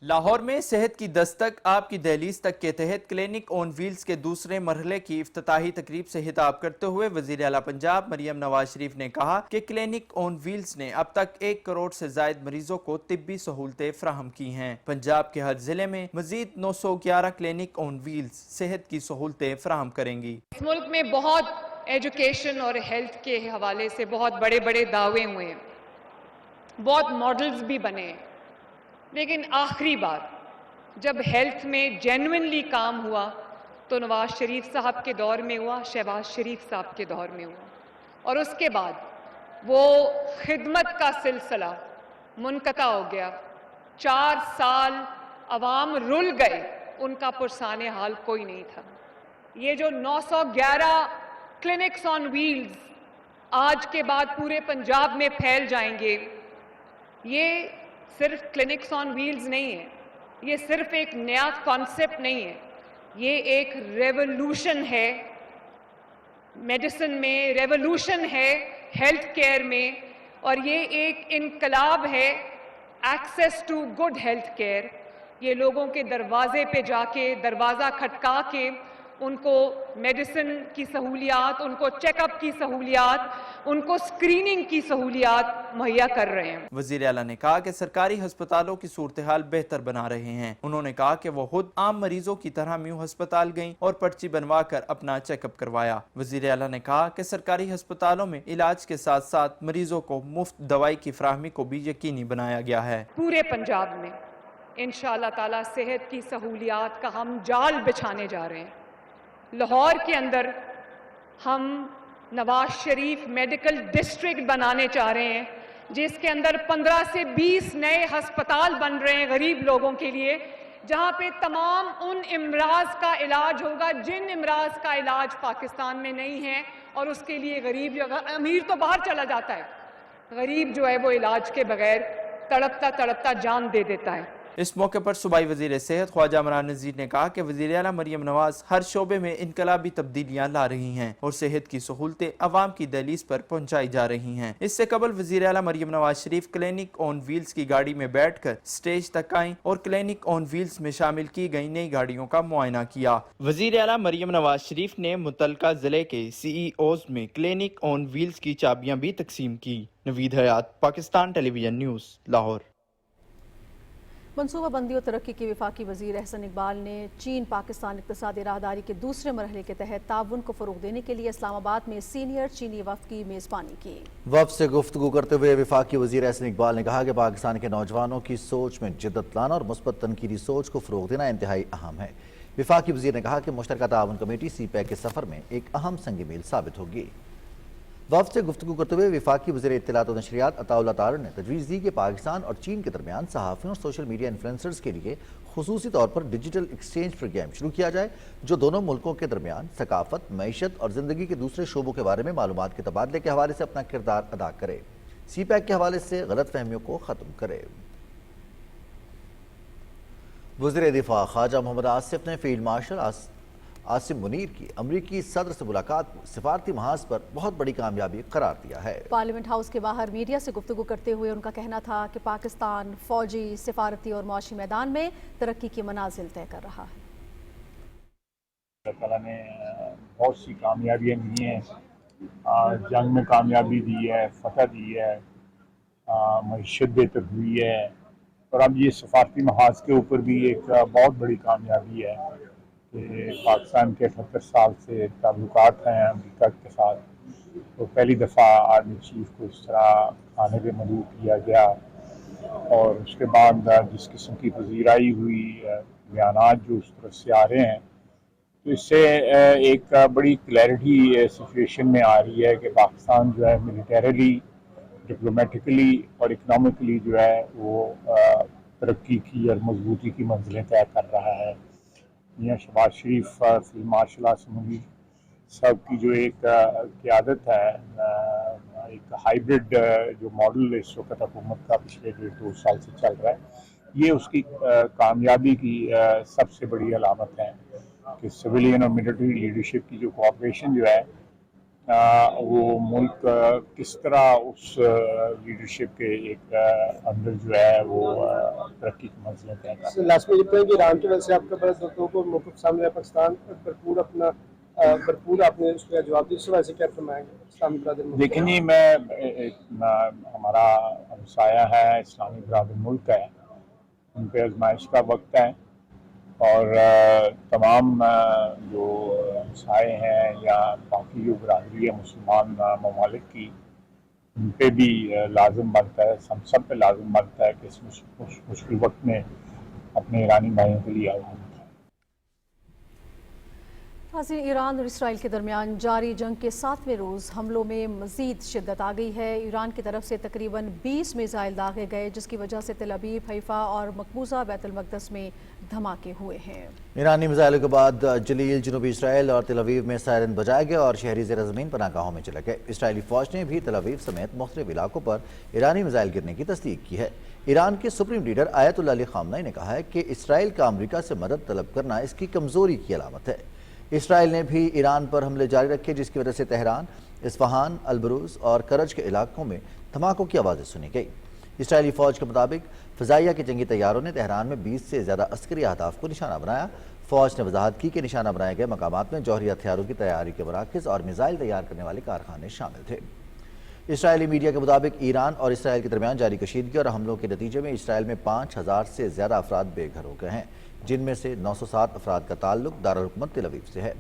لاہور میں صحت کی دستک آپ کی دہلیز تک کے تحت کلینک آن ویلز کے دوسرے مرحلے کی افتتاحی تقریب سے خطاب کرتے ہوئے وزیر اعلیٰ پنجاب مریم نواز شریف نے کہا کہ کلینک آن ویلز نے اب تک 1 کروڑ سے زائد مریضوں کو طبی سہولتیں فراہم کی ہیں۔ پنجاب کے ہر ضلع میں مزید 911 کلینک آن ویلز صحت کی سہولتیں فراہم کریں گی۔ اس ملک میں بہت ایجوکیشن اور ہیلتھ کے حوالے سے بہت بڑے بڑے دعوے ہوئے ہیں، بہت ماڈلز بھی بنے ہیں، لیکن آخری بار جب ہیلتھ میں جینوئنلی کام ہوا تو نواز شریف صاحب کے دور میں ہوا، شہباز شریف صاحب کے دور میں ہوا، اور اس کے بعد وہ خدمت کا سلسلہ منقطع ہو گیا۔ 4 سال عوام رل گئے، ان کا پرسان حال کوئی نہیں تھا۔ یہ جو 911 کلینکس آن ویلز آج کے بعد پورے پنجاب میں پھیل جائیں گے، یہ صرف کلینکس آن ویلز نہیں ہے، یہ صرف ایک نیا کانسیپٹ نہیں ہے، یہ ایک ریولوشن ہے میڈیسن میں، ریولوشن ہے ہیلتھ کیئر میں، اور یہ ایک انقلاب ہے access to good health care. یہ لوگوں کے دروازے پہ جا کے، دروازہ کھٹکا کے ان کو میڈیسن کی سہولیات، ان کو چیک اپ کی سہولیات، ان کو اسکریننگ کی سہولیات مہیا کر رہے ہیں۔ وزیر اعلیٰ نے کہا کہ سرکاری ہسپتالوں کی صورتحال بہتر بنا رہے ہیں۔ انہوں نے کہا کہ وہ خود عام مریضوں کی طرح میوں ہسپتال گئیں اور پرچی بنوا کر اپنا چیک اپ کروایا۔ وزیر اعلیٰ نے کہا کہ سرکاری ہسپتالوں میں علاج کے ساتھ ساتھ مریضوں کو مفت دوائی کی فراہمی کو بھی یقینی بنایا گیا ہے۔ پورے پنجاب میں انشاءاللہ تعالی صحت کی سہولیات کا ہم جال بچھانے جا رہے ہیں۔ لاہور کے اندر ہم نواز شریف میڈیکل ڈسٹرکٹ بنانے چاہ رہے ہیں، جس کے اندر 15 سے 20 نئے ہسپتال بن رہے ہیں غریب لوگوں کے لیے، جہاں پہ تمام ان امراض کا علاج ہوگا جن امراض کا علاج پاکستان میں نہیں ہے، اور اس کے لیے غریب، امیر تو باہر چلا جاتا ہے، غریب جو ہے وہ علاج کے بغیر تڑپتا تڑپتا جان دے دیتا ہے۔ اس موقع پر صوبائی وزیر صحت خواجہ عمران نذیر نے کہا کہ وزیر اعلیٰ مریم نواز ہر شعبے میں انقلابی تبدیلیاں لا رہی ہیں اور صحت کی سہولتیں عوام کی دہلیز پر پہنچائی جا رہی ہیں۔ اس سے قبل وزیر اعلیٰ مریم نواز شریف کلینک آن ویلز کی گاڑی میں بیٹھ کر سٹیج تک آئیں اور کلینک آن ویلز میں شامل کی گئی نئی گاڑیوں کا معائنہ کیا۔ وزیر اعلیٰ مریم نواز شریف نے متعلقہ ضلع کے CEOs میں کلینک آن ویلز کی چابیاں بھی تقسیم کی۔ نوید حیات، پاکستان ٹیلی ویژن نیوز، لاہور۔ منصوبہ بندی و ترقی کے وفاقی وزیر احسن اقبال نے چین پاکستان اقتصادی راہداری کے دوسرے مرحلے کے تحت تعاون کو فروغ دینے کے لیے اسلام آباد میں سینئر چینی وفد کی میزبانی کی۔ وفد سے گفتگو کرتے ہوئے وفاقی وزیر احسن اقبال نے کہا کہ پاکستان کے نوجوانوں کی سوچ میں جدت لانا اور مثبت تنقیدی سوچ کو فروغ دینا انتہائی اہم ہے۔ وفاقی وزیر نے کہا کہ مشترکہ تعاون کمیٹی CPEC کے سفر میں ایک اہم سنگ میل ثابت ہوگی۔ وفد سے گفتگو کرتے ہوئے وفاقی وزیر اطلاعات و نشریات عطا اللہ طاہر نے تجویز دی کہ پاکستان اور چین کے درمیان صحافیوں اور سوشل میڈیا انفلوئنسرز کے لیے خصوصی طور پر ڈیجیٹل ایکسچینج پروگرام شروع کیا جائے جو دونوں ملکوں کے درمیان ثقافت، معیشت اور زندگی کے دوسرے شعبوں کے بارے میں معلومات کے تبادلے کے حوالے سے اپنا کردار ادا کرے، CPEC کے حوالے سے غلط فہمیوں کو ختم کرے۔ وزیر دفاع خواجہ محمد آصف نے فیلڈ مارشل عاصم منیر کی امریکی صدر سے ملاقات کو سفارتی محاذ پر بہت بڑی کامیابی قرار دیا ہے۔ پارلیمنٹ ہاؤس کے باہر میڈیا سے گفتگو کرتے ہوئے ان کا کہنا تھا کہ پاکستان فوجی، سفارتی اور معاشی میدان میں ترقی کی منازل طے کر رہا ہے۔ اللہ تعالیٰ نے بہت سی کامیابیاں دی ہیں जंग में कामयाबी दी है, फतह दी है, मईशत बेहतर हुई है, और अब ये सफारती महाज के ऊपर भी एक बहुत बड़ी कामयाबी है कि पाकिस्तान के 78 साल से ताल्लुकात हैं अमेरिका के साथ। तो पहली दफ़ा आर्मी चीफ को इस तरह खाने पे मदऊ किया गया, और उसके बाद जिस किस्म की पजीराई हुई, बयानात जो उस तरह से आ रहे हैं, तो इससे एक बड़ी क्लैरिटी सिचुएशन में आ रही है कि पाकिस्तान जो है मिलिटरीली, डिप्लोमेटिकली और इकनॉमिकली जो है वो तरक्की की और मजबूती की मंजिलें तय कर रहा है। मियां शहबाज शरीफ फील्ड मार्शल आसिम मुनीर साहब की जो एक क़यादत है, एक हाइब्रिड जो मॉडल इस वक्त हुकूमत का पिछले 1.5-2 साल से चल रहा है, ये उसकी कामयाबी की सबसे बड़ी अलामत है कि सिविलियन और मिलिट्री लीडरशिप की जो कोऑपरेशन जो है वो मुल्क किस तरह उस लीडरशिप के एक अंदर जो है वो तरक्की की मंजिलें तय कर रहा है। लास्ट में ये कि ईरान की वजह से आपके पास दोस्तों को मौक़िफ़ सामने है, पाकिस्तान भरपूर आपने उसका जवाब दिया, इस वजह से क्या फरमाएंगे इस्लामी बरादर? लेकिन ये हमारा हमसाया है, इस्लामी बरादर मुल्क है, उन पर आजमाइश का वक्त है, और तमाम जो हमसाए हैं या बाकी जो बरादरी है मुसलमान ममालिक की, उन पे भी लाजम बनता है, हम सब पे लाजम बनता है कि इस मुश्किल वक्त में अपने ईरानी भाइयों के लिए आवाज़ उठाएं। नाज़रीन, ईरान और इसराइल के दरमियान जारी जंग के 7वें रोज़ हमलों में मज़ीद शिद्दत आ गई है। ईरान की तरफ से तकरीबन 20 मिसाइल दागे गए, जिसकी वजह से तेल अवीव, हैफा और मकबूजा बैतुल मक़दस में धमाके हुए हैं। ईरानी मिसाइलों के बाद जलील, जनूबी इसराइल और तेल अवीव में सायरन बजाए गए और शहरी ज़ेर ज़मीन पनाहगाहों में चले गए। इसराइली फ़ौज ने भी तेल अवीव समेत मुख्तलिफ इलाकों पर ईरानी मिसाइल गिरने की तस्दीक की है। ईरान के सुप्रीम लीडर आयतुल्लाह अली ख़ामनेई ने कहा है कि इसराइल का अमरीका से मदद तलब करना इसकी कमज़ोरी की अलामत है। इसराइल ने भी ईरान पर हमले जारी रखे, जिसकी वजह से तेहरान, इस्फहान, अलबरूज और करज के इलाकों में धमाकों की आवाज़ें सुनी गई। इसराइली फ़ौज के मुताबिक फ़ज़ाइया के जंगी तैयारों ने तेहरान में 20 से ज़्यादा अस्करी अहदाफ को निशाना बनाया। फ़ौज ने वजाहत की कि निशाना बनाए गए मकामात में जौहरी हथियारों की तैयारी के मराकज़ और मिसाइल तैयार करने वाले कारखाने शामिल थे। इसराइली मीडिया के मुताबिक ईरान और इसराइल के दरमियान जारी कशीदगी और हमलों के नतीजे में इसराइल में 5000 से ज़्यादा अफराद बेघर हो गए हैं, जिनमें से 907 अफराद का ताल्लुक दारुल हुकूमत तेल अवीव से है।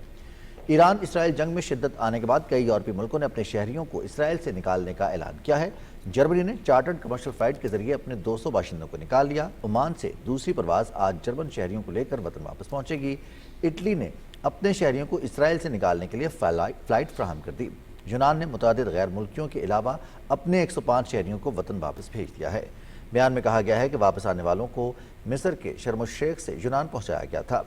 ईरान इसराइल जंग में शिद्दत आने के बाद कई यूरोपीय मुल्कों ने अपने शहरियों को इसराइल से निकालने का ऐलान किया है। जर्मनी ने चार्टर्ड कमर्शियल फ्लाइट के जरिए अपने 200 बाशिंदों को निकाल लिया। ओमान से दूसरी परवाज़ आज जर्मन शहरियों को लेकर वतन वापस पहुंचेगी। इटली ने अपने शहरियों को इसराइल से निकालने के लिए फ़्लाइट फ्राहम कर दी। यूनान ने मुतादिद गैर मुल्कियों के अलावा अपने 105 शहरियों को वतन वापस भेज दिया है। बयान में कहा गया है कि वापस आने वालों को मिस्र के शर्म शेख से यूनान पहुँचाया गया था।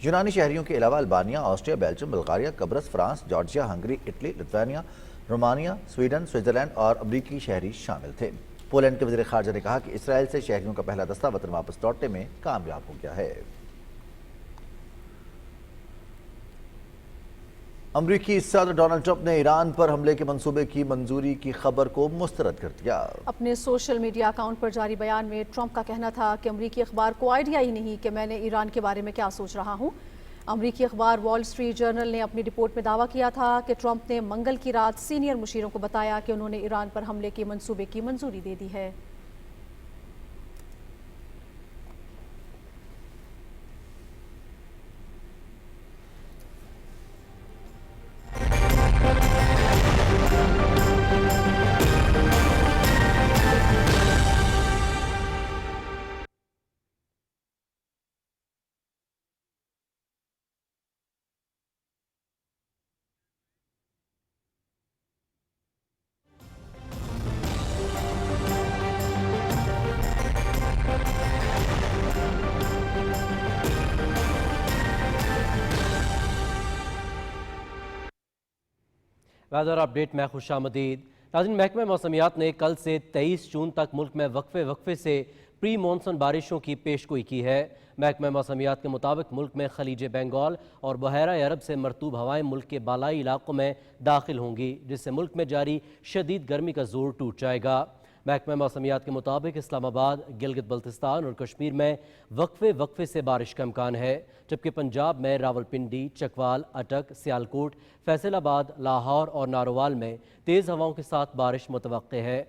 यूनानी शहरियों के अलावा अल्बानिया, ऑस्ट्रिया, बेल्जियम, बल्गारिया, कब्रस, France, Georgia, Hungary, Italy, Lithuania, Romania, Sweden, Switzerland और अमरीकी शहरी शामिल थे। पोलैंड के वज़ीर ख़ारजा ने कहा कि इसराइल से शहरियों का पहला दस्ता वतन वापस लौटने में कामयाब हो गया है। अमरीकी सदर डोनाल्ड ट्रंप ने ईरान पर हमले के मंसूबे की मंजूरी की खबर को मुस्तरद कर दिया। अपने सोशल मीडिया अकाउंट पर जारी बयान में ट्रंप का कहना था कि अमरीकी अखबार को आइडिया ही नहीं कि मैंने ईरान के बारे में क्या सोच रहा हूं। अमरीकी अखबार वॉल स्ट्रीट जर्नल ने अपनी रिपोर्ट में दावा किया था कि ट्रंप ने मंगल की रात सीनियर मुशीरों को बताया कि उन्होंने ईरान पर हमले के मंसूबे की मंजूरी दे दी है। वेदर अपडेट में खुशामदीद। नाज़रीन, महकमा मौसमियात ने कल से 23 जून तक मुल्क में वक्फे से प्री मानसून बारिशों की पेशगोई की है। महकमा मौसमियात के मुताबिक मुल्क में खलीज बंगाल और बहरा अरब से मरतूब हवाएं मुल्क के बालाई इलाकों में दाखिल होंगी, जिससे मुल्क में जारी शदीद गर्मी का जोर टूट जाएगा। محکمہ موسمیات کے مطابق اسلام آباد، گلگت بلتستان اور کشمیر میں وقفے سے بارش کا امکان ہے، جبکہ پنجاب میں راولپنڈی، چکوال، اٹک، سیالکوٹ، فیصل آباد، لاہور اور ناروال میں تیز ہواؤں کے ساتھ بارش متوقع ہے۔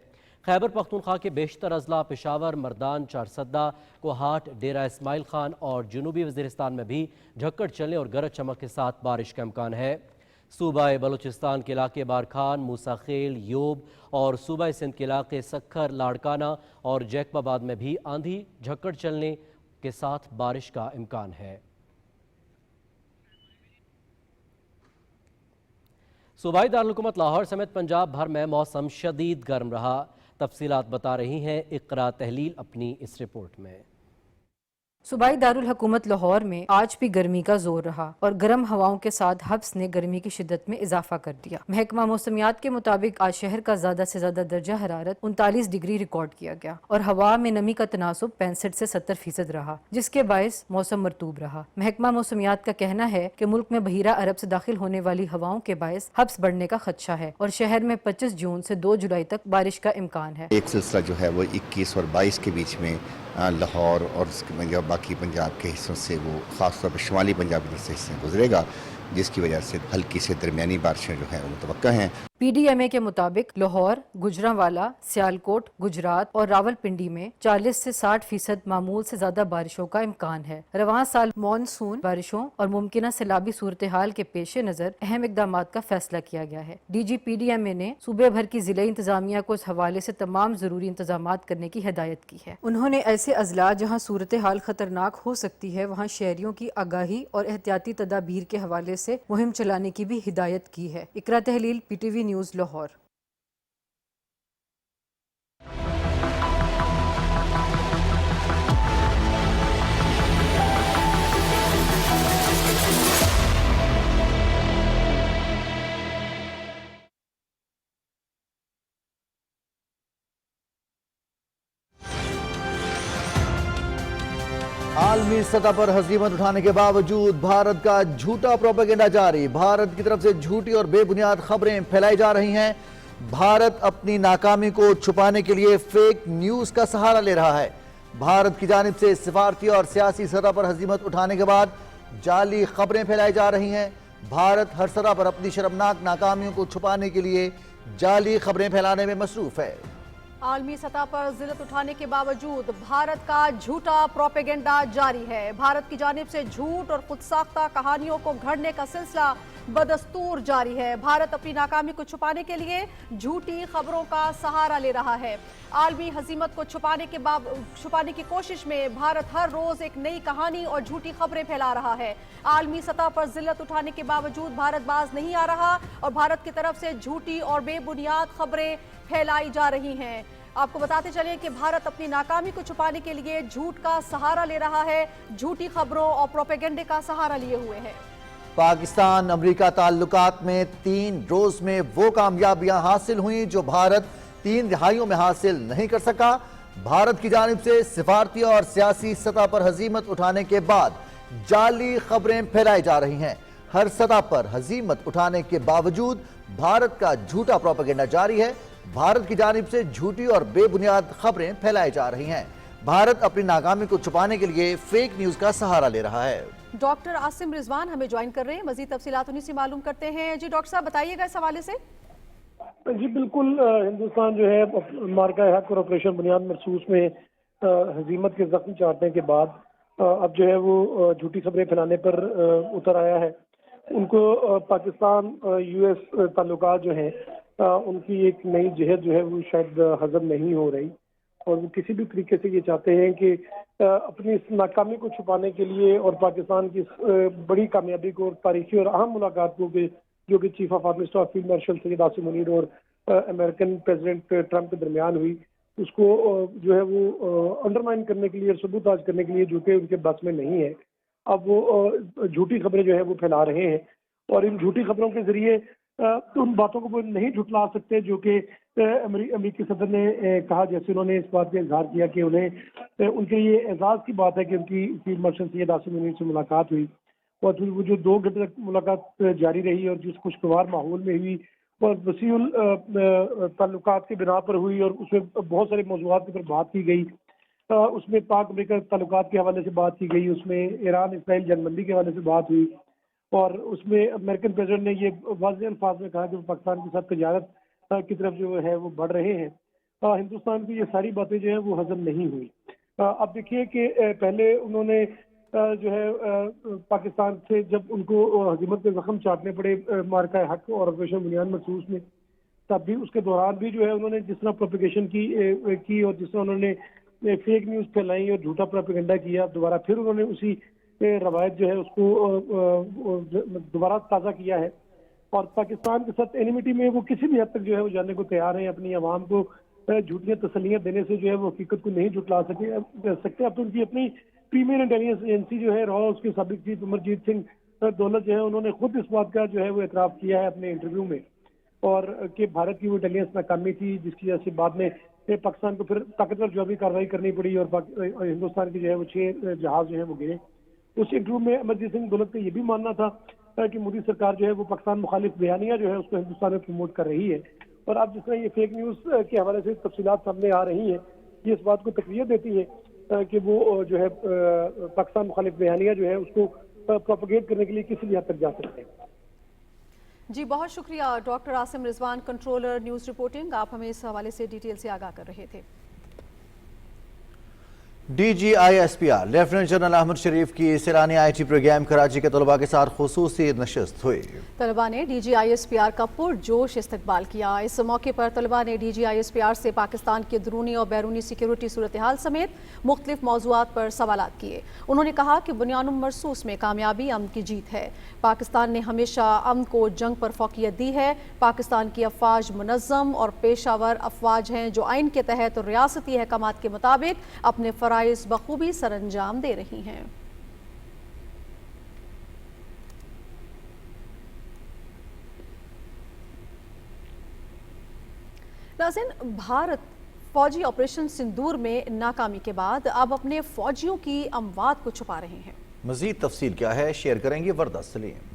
خیبر پختونخوا کے بیشتر اضلاع پشاور، مردان، چارسدہ، کوہاٹ، ڈیرہ اسماعیل خان اور جنوبی وزیرستان میں بھی جھکڑ چلنے اور گرج چمک کے ساتھ بارش کا امکان ہے۔ صوبہ بلوچستان کے علاقے بارکھان، موسیٰ خیل، یوب اور صوبہ سندھ کے علاقے سکھر، لاڑکانہ اور جیکب آباد میں بھی آندھی جھکڑ چلنے کے ساتھ بارش کا امکان ہے۔ صوبائی دارالحکومت لاہور سمیت پنجاب بھر میں موسم شدید گرم رہا۔ تفصیلات بتا رہی ہیں اقرا تحلیل اپنی اس رپورٹ میں۔ صوبائی دارالحکومت لاہور میں آج بھی گرمی کا زور رہا اور گرم ہواؤں کے ساتھ حبس نے گرمی کی شدت میں اضافہ کر دیا۔ محکمہ موسمیات کے مطابق آج شہر کا زیادہ سے زیادہ درجہ حرارت 39 ڈگری ریکارڈ کیا گیا اور ہوا میں نمی کا تناسب 65 سے 70% رہا، جس کے باعث موسم مرطوب رہا۔ محکمہ موسمیات کا کہنا ہے کہ ملک میں بحیرہ عرب سے داخل ہونے والی ہواؤں کے باعث حبس بڑھنے کا خدشہ ہے اور شہر میں 25 جون سے 2 جولائی تک بارش کا امکان ہے۔ ایک سلسلہ جو ہے وہ 21 اور 22 کے بیچ میں لاہور اور اس کے باقی پنجاب کے حصوں سے وہ خاص طور پر شمالی پنجاب کے حصے گزرے گا، جس کی وجہ سے ہلکی سے درمیانی بارشیں جو ہیں وہ متوقع ہیں۔ پی ڈی ایم اے کے مطابق لاہور، گجرانوالہ، سیالکوٹ، گجرات اور راولپنڈی میں 40 سے 60% معمول سے زیادہ بارشوں کا امکان ہے۔ رواں سال مانسون بارشوں اور ممکنہ سیلابی صورتحال کے پیش نظر اہم اقدامات کا فیصلہ کیا گیا ہے۔ D G P D M A نے صوبے بھر کی ضلعی انتظامیہ کو اس حوالے سے تمام ضروری انتظامات کرنے کی ہدایت کی ہے۔ انہوں نے ایسے اضلاع جہاں صورتحال خطرناک ہو سکتی ہے وہاں شہریوں کی آگاہی اور احتیاطی تدابیر کے حوالے سے مہم چلانے کی بھی ہدایت کی ہے۔ اقرا تحلیل، P T V news, Lahore. عالمی سطح پر ہزیمت اٹھانے کے باوجود بھارت کا جھوٹا پروپیگنڈا جاری۔ بھارت کی طرف سے جھوٹی اور بے بنیاد خبریں پھیلائی جا رہی ہیں۔ بھارت اپنی ناکامی کو چھپانے کے لیے فیک نیوز کا سہارا لے رہا ہے۔ بھارت کی جانب سے سفارتی اور سیاسی سطح پر ہزیمت اٹھانے کے بعد جعلی خبریں پھیلائی جا رہی ہیں۔ بھارت ہر سطح پر اپنی شرمناک ناکامیوں کو چھپانے کے لیے جعلی خبریں پھیلانے میں مصروف ہے۔ عالمی سطح پر ذلت اٹھانے کے باوجود بھارت کا جھوٹا پروپیگنڈا جاری ہے۔ بھارت کی جانب سے جھوٹ اور خود ساختہ کہانیوں کو گھڑنے کا سلسلہ بدستور جاری ہے۔ بھارت اپنی ناکامی کو چھپانے کے لیے جھوٹی خبروں کا سہارا لے رہا ہے۔ عالمی ہزیمت کو چھپانے کی کوشش میں بھارت ہر روز ایک نئی کہانی اور جھوٹی خبریں پھیلا رہا ہے۔ عالمی سطح پر ذلت اٹھانے کے باوجود بھارت باز نہیں آ رہا اور بھارت کی طرف سے جھوٹی اور بے بنیاد خبریں پھیلائی جا رہی ہیں۔ آپ کو بتاتے چلیں کہ بھارت اپنی ناکامی کو چھپانے کے لیے جھوٹ کا سہارا لے رہا ہے، جھوٹی خبروں اور پروپیگنڈے کا سہارا لیے ہوئے ہے۔ پاکستان امریکہ تعلقات میں 3 روز میں وہ کامیابیاں حاصل ہوئیں جو بھارت 3 دہائیوں میں حاصل نہیں کر سکا۔ بھارت کی جانب سے سفارتی اور سیاسی سطح پر ہزیمت اٹھانے کے بعد جعلی خبریں پھیلائی جا رہی ہیں۔ ہر سطح پر ہزیمت اٹھانے کے باوجود بھارت کا جھوٹا پروپیگنڈا جاری ہے۔ بھارت کی جانب سے جھوٹی اور بے بنیاد خبریں پھیلائی جا رہی ہیں۔ بھارت اپنی ناکامی کو چھپانے کے لیے فیک نیوز کا سہارا لے رہا ہے۔ ڈاکٹر عاصم رضوان ہمیں جوائن کر رہے ہیں، مزید تفصیلات انہی سے معلوم کرتے ہیں۔ جی ڈاکٹر صاحب بتائیے گا اس حوالے سے۔ جی بالکل، ہندوستان جو ہے مارکہ حق اور آپریشن بنیاد مرصوص میں ہزیمت کے زخم چاٹنے کے بعد اب جو ہے وہ جھوٹی خبریں پھیلانے پر اتر آیا ہے۔ ان کو پاکستان یو ایس تعلقات جو ہیں ان کی ایک نئی جہد جو ہے وہ شاید ہضم نہیں ہو رہی، اور وہ کسی بھی طریقے سے یہ چاہتے ہیں کہ اپنی اس ناکامی کو چھپانے کے لیے اور پاکستان کی بڑی کامیابی کو اور تاریخی اور اہم ملاقات کو جو کہ chief of army staff field marshal Syed Asim Munir اور امریکن پریزیڈنٹ ٹرمپ کے درمیان ہوئی، اس کو جو ہے وہ انڈرمائن کرنے کے لیے اور سبوتاژ کرنے کے لیے جو کہ ان کے بس میں نہیں ہے، اب وہ جھوٹی خبریں جو ہے وہ پھیلا رہے ہیں، اور ان جھوٹی خبروں کے ذریعے ان باتوں کو وہ نہیں جھٹلا سکتے جو کہ امریکی صدر نے کہا، جیسے انہوں نے اس بات کا اظہار کیا کہ انہیں ان کے یہ اعزاز کی بات ہے کہ ان کی فیلڈ مارشل سید عاصم منیر سے ملاقات ہوئی، اور پھر وہ جو 2 گھنٹے تک ملاقات جاری رہی اور جس خوشگوار ماحول میں ہوئی اور وسیع تعلقات کی بنا پر ہوئی اور اس میں بہت سارے موضوعات کے اوپر بات کی گئی. اس میں پاک امریکہ تعلقات کے حوالے سے بات کی گئی, اس میں ایران اسرائیل جنگ بندی کے حوالے سے بات ہوئی, اور اس میں امریکن پریزیڈنٹ نے یہ واضح الفاظ میں کہا کہ وہ پاکستان کے ساتھ تجارت کی طرف جو ہے وہ بڑھ رہے ہیں. ہندوستان کی یہ ساری باتیں جو ہیں وہ ہضم نہیں ہوئی. اب دیکھیے کہ پہلے انہوں نے جو ہے پاکستان سے جب ان کو ہزیمت کے زخم چاٹنے پڑے مارکہ حق اور آپریشن بنیاد مرصوص میں, تب بھی اس کے دوران بھی جو ہے انہوں نے جس طرح پروپیگیشن کی اور جس طرح انہوں نے فیک نیوز پھیلائی اور جھوٹا پروپیگنڈا کیا, دوبارہ پھر انہوں نے اسی روایت جو ہے اس کو دوبارہ تازہ کیا ہے. اور پاکستان کے ساتھ اینیمیٹی میں وہ کسی بھی حد تک جو ہے وہ جانے کو تیار ہیں. اپنی عوام کو جھوٹیاں تسلیاں دینے سے جو ہے وہ حقیقت کو نہیں جھٹلا سکتے. اب تو ان کی اپنی پریمیر انٹیلیجنس ایجنسی جو ہے را, اس کے سابق چیف امرجیت سنگھ دولت جو ہے انہوں نے خود اس بات کا جو ہے وہ اعتراف کیا ہے اپنے انٹرویو میں, اور کہ بھارت کی وہ انٹیلیجنس ناکامی تھی جس کی وجہ سے بعد میں پاکستان کو پھر طاقتور جوابی کارروائی کرنی پڑی اور ہندوستان کی جو ہے وہ 6 جہاز جو ہے وہ گرے. اس انٹرویو میں امرجیت سنگھ دولت کا یہ بھی ماننا تھا کہ مودی سرکار جو ہے وہ پاکستان مخالف بیانیہ جو ہے اس کو ہندوستان میں پروموٹ کر رہی ہے. اور اب جس طرح یہ فیک نیوز کے حوالے سے تفصیلات سامنے آ رہی ہیں, یہ اس بات کو تقویت دیتی ہے کہ وہ جو ہے پاکستان مخالف بیانیہ جو ہے اس کو پروپیگیٹ کرنے کے لیے کسی بھی حد تک جا سکتے ہیں. جی بہت شکریہ ڈاکٹر عاصم رضوان, کنٹرولر نیوز رپورٹنگ. آپ ہمیں اس حوالے سے ڈیٹیل سے آگاہ کر رہے تھے. D G I S P R lieutenant general Ahmed Sharif کی Saylani I T programme Karachi کے طلباء کے ساتھ خصوصی نشست ہوئی. طلباء نے D G I S P R کا پرجوش استقبال کیا. اس موقع پر طلباء نے D G I S P R سے پاکستان کے درونی اور بیرونی سیکیورٹی صورتحال سمیت مختلف موضوعات پر سوالات کیے. انہوں نے کہا کہ بنیاد مرصوص میں کامیابی امن کی جیت ہے. پاکستان نے ہمیشہ امن کو جنگ پر فوقیت دی ہے. پاکستان کی افواج منظم اور پیشہ ور افواج ہیں جو آئین کے تحت اور ریاستی احکامات کے مطابق اپنے فرائض بخوبی سر انجام دے رہی ہیں. ناظرین, بھارت فوجی آپریشن سندور میں ناکامی کے بعد اب اپنے فوجیوں کی اموات کو چھپا رہے ہیں. مزید تفصیل کیا ہے شیئر کریں گے وردہ سلیم.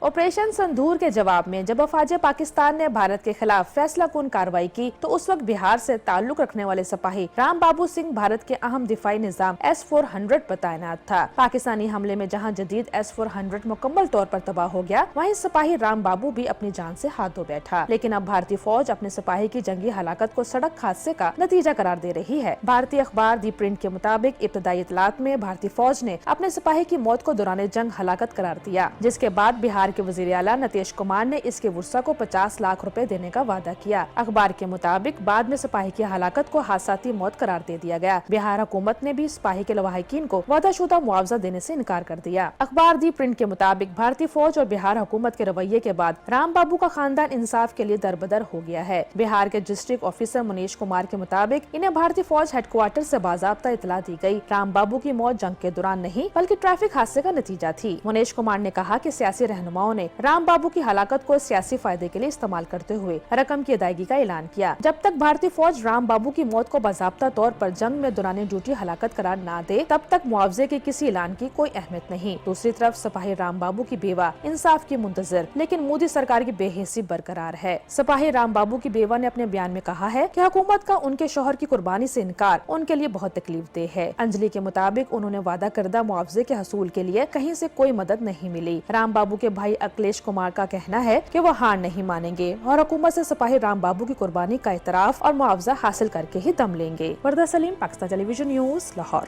آپریشن سندور کے جواب میں جب افواج پاکستان نے بھارت کے خلاف فیصلہ کن کارروائی کی تو اس وقت بہار سے تعلق رکھنے والے سپاہی رام بابو سنگھ بھارت کے اہم دفاعی نظام S-400 پر تعینات تھا. پاکستانی حملے میں جہاں جدید S-400 مکمل طور پر تباہ ہو گیا, وہیں سپاہی رام بابو بھی اپنی جان سے ہاتھ دھو بیٹھا. لیکن اب بھارتی فوج اپنے سپاہی کی جنگی ہلاکت کو سڑک حادثے کا نتیجہ قرار دے رہی ہے. بھارتی اخبار دی پرنٹ کے مطابق ابتدائی اطلاعات میں بھارتی فوج نے اپنے سپاہی کی موت کو دوران جنگ ہلاکت قرار دیا, جس کے بعد بہار کے وزیر اعلیٰ نتیش کمار نے اس کے ورثہ کو 50 لاکھ روپے دینے کا وعدہ کیا. اخبار کے مطابق بعد میں سپاہی کی ہلاکت کو حادثاتی موت قرار دے دیا گیا. بہار حکومت نے بھی سپاہی کے لواحقین کو وعدہ شدہ معاوضہ دینے سے انکار کر دیا. اخبار دی پرنٹ کے مطابق بھارتی فوج اور بہار حکومت کے رویے کے بعد رام بابو کا خاندان انصاف کے لیے دربدر ہو گیا ہے. بہار کے ڈسٹرکٹ آفیسر منیش کمار کے مطابق انہیں بھارتی فوج ہیڈ کوارٹر سے باضابطہ اطلاع دی گئی. رام بابو کی موت جنگ کے دوران نہیں بلکہ ٹریفک حادثے کا نتیجہ تھی. منیش کمار نے کہا کہ سیاسی رہنماؤں نے رام بابو کی ہلاکت کو سیاسی فائدے کے لیے استعمال کرتے ہوئے رقم کی ادائیگی کا اعلان کیا. جب تک بھارتی فوج رام بابو کی موت کو باضابطہ طور پر جنگ میں دوران ڈیوٹی ہلاکت قرار نہ دے تب تک معاوضے کے کسی اعلان کی کوئی اہمیت نہیں. دوسری طرف سپاہی رام بابو کی بیوہ انصاف کی منتظر لیکن مودی سرکار کی بے حسی برقرار ہے. سپاہی رام بابو کی بیوہ نے اپنے بیان میں کہا ہے کہ حکومت کا ان کے شوہر کی قربانی سے انکار ان کے لیے بہت تکلیف دہ ہے. انجلی کے مطابق انہوں نے وعدہ کردہ معاوضے کے حصول کے لیے کہیں سے کوئی مدد نہیں ملی. رام بابو کے بھائی اکھلیش کمار کا کہنا ہے کہ وہ ہار نہیں مانیں گے اور حکومت سے سپاہی رام بابو کی قربانی کا اعتراف اور معاوضہ حاصل کر کے ہی دم لیں گے. وردہ سلیم, پاکستان ٹیلی ویژن نیوز, لاہور.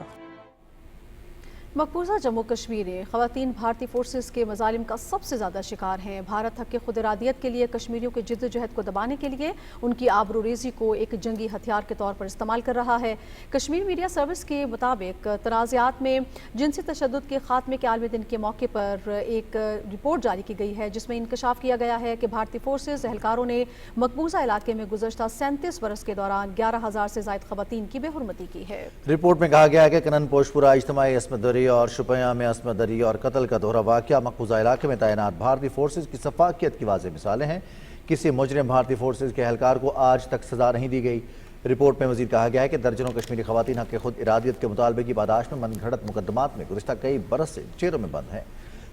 مقبوضہ جموں کشمیر میں خواتین بھارتی فورسز کے مظالم کا سب سے زیادہ شکار ہیں. بھارت حق خود ارادیت کے لیے کشمیریوں کے جد و جہد کو دبانے کے لیے ان کی آبروریزی کو ایک جنگی ہتھیار کے طور پر استعمال کر رہا ہے. کشمیر میڈیا سروس کے مطابق تنازعات میں جنسی تشدد کے خاتمے کے عالمی دن کے موقع پر ایک رپورٹ جاری کی گئی ہے جس میں انکشاف کیا گیا ہے کہ بھارتی فورسز اہلکاروں نے مقبوضہ علاقے میں گزشتہ 37 برس کے دوران 11,000 سے زائد خواتین کی بے حرمتی کی ہے. رپورٹ میں کہا گیا ہے کہ کنن پوش پورہ اجتماعی عصمت دری اور شپیاں میں عصمت دری اور قتل کا دوہرا واقعہ مقبوضہ علاقے میں تعینات بھارتی فورسز کی سفاکیت کی واضح مثالیں ہیں. کسی مجرم بھارتی فورسز کے اہلکار کو آج تک سزا نہیں دی گئی. رپورٹ میں مزید کہا گیا ہے کہ درجنوں کشمیری خواتین حق خود ارادیت کے مطالبے کی پاداش میں من گھڑت مقدمات میں گزشتہ کئی برس سے جیلوں میں بند ہیں.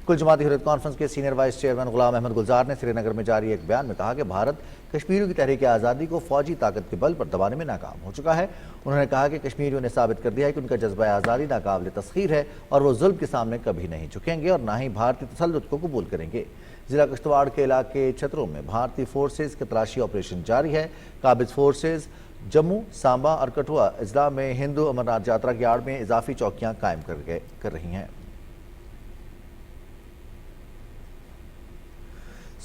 کل جماعتی حریت کانفرنس کے senior vice chairman Ghulam Ahmad گلزار نے سری نگر میں جاری ایک بیان میں کہا کہ بھارت کشمیریوں کی تحریک آزادی کو فوجی طاقت کے بل پر دبانے میں ناکام ہو چکا ہے۔ انہوں نے کہا کہ کشمیریوں نے ثابت کر دیا ہے کہ ان کا جذبہ آزادی ناقابل تسخیر ہے اور وہ ظلم کے سامنے کبھی نہیں جھکیں گے اور نہ ہی بھارتی تسلط کو قبول کریں گے۔ ضلع کشتواڑ کے علاقے چھتروں میں بھارتی فورسز کے تلاشی آپریشن جاری ہے۔ قابض فورسز جموں، سامبا اور کٹھوا اضلاع میں ہندو امرناتھ یاترا کی آڑ میں اضافی چوکیاں قائم کر رہی ہیں۔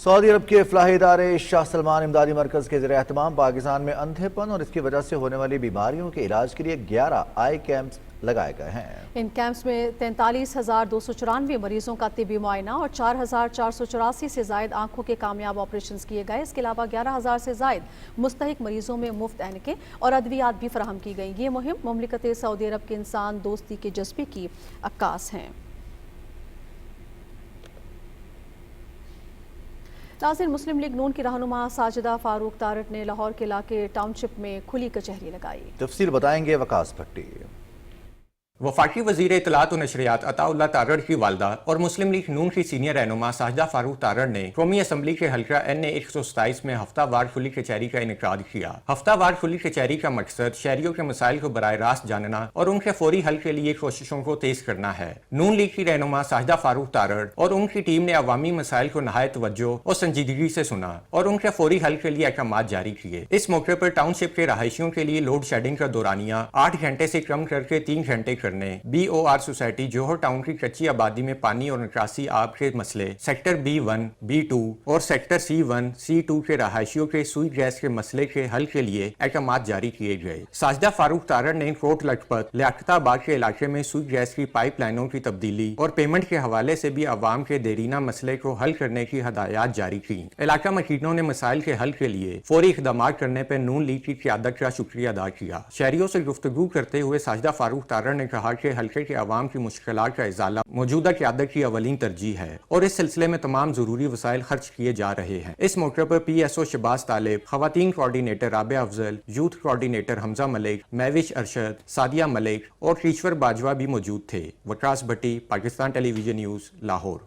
سعودی عرب کے فلاحی ادارے شاہ سلمان امدادی مرکز کے زیر اہتمام پاکستان میں اندھے پن اور اس کی وجہ سے ہونے والی بیماریوں کے علاج کے لیے 11 آئی کیمپس لگائے گئے ہیں۔ ان کیمپس میں 43,294 مریضوں کا طبی معائنہ اور 4,484 سے زائد آنکھوں کے کامیاب آپریشنز کیے گئے۔ اس کے علاوہ 11,000 سے زائد مستحق مریضوں میں مفت اینکیں اور ادویات بھی فراہم کی گئیں۔ یہ مہم مملکت سعودی عرب کے انسان دوستی کے جذبے کی عکاس ہیں۔ ناظرین، مسلم لیگ نون کی رہنما ساجدہ فاروق تارڑ نے لاہور کے علاقے ٹاؤن شپ میں کھلی کچہری لگائی۔ تفصیل بتائیں گے وقاص بھٹی۔ وفاقی وزیر اطلاعات و نشریات عطا اللہ تارڑ کی والدہ اور مسلم لیگ نون کی سینئر رہنما ساجدہ فاروق تارڑ نے قومی اسمبلی کے حلقہ NA 127 میں ہفتہ وار کھلی کچہری کا انعقاد کیا۔ ہفتہ وار کھلی کچہری کا مقصد شہریوں کے مسائل کو براہ راست جاننا اور ان کے فوری حل کے لیے کوششوں کو تیز کرنا ہے۔ نون لیگ کی رہنما ساجدہ فاروق تارڑ اور ان کی ٹیم نے عوامی مسائل کو نہایت توجہ اور سنجیدگی سے سنا اور ان کے فوری حل کے لیے احکامات جاری کیے۔ اس موقع پر ٹاؤن شپ کے رہائشیوں کے لیے لوڈ شیڈنگ کا دورانیہ 8 گھنٹے سے کم کر کے 3 گھنٹے کرنے، BOR سوسائٹی جوہر ٹاؤن کی کچی آبادی میں پانی اور نکاسی آب کے مسئلے، سیکٹر B1، B2 اور سیکٹر C1، C2 کے رہائشیوں کے سوئی گیس کے مسئلے کے حل کے لیے احکامات جاری کیے گئے۔ ساجدہ فاروق تارڑ نے کوٹ لکھپت لیاقت آباد کے علاقے میں سوئی گیس کی پائپ لائنوں کی تبدیلی اور پیمنٹ کے حوالے سے بھی عوام کے دیرینہ مسئلے کو حل کرنے کی ہدایات جاری کی۔ علاقہ مکینوں نے مسائل کے حل کے لیے فوری اقدامات کرنے پر نون لیگ کی قیادت کا شکریہ ادا کیا۔ شہریوں سے گفتگو کرتے ہوئے ساجدہ فاروق تارڑ نے کہا کہ حلقے کے عوام کی مشکلات کا ازالہ موجودہ قیادت کی اولین ترجیح ہے اور اس سلسلے میں تمام ضروری وسائل خرچ کیے جا رہے ہیں۔ اس موقع پر PSO شہباز طالب، خواتین کوارڈینیٹر رابعہ افضل، یوتھ کوارڈینیٹر حمزہ ملک، مہوش ارشد، سعدیہ ملک اور ایشور باجوہ بھی موجود تھے۔ وقاص بھٹی، پاکستان ٹیلی ویژن نیوز، لاہور۔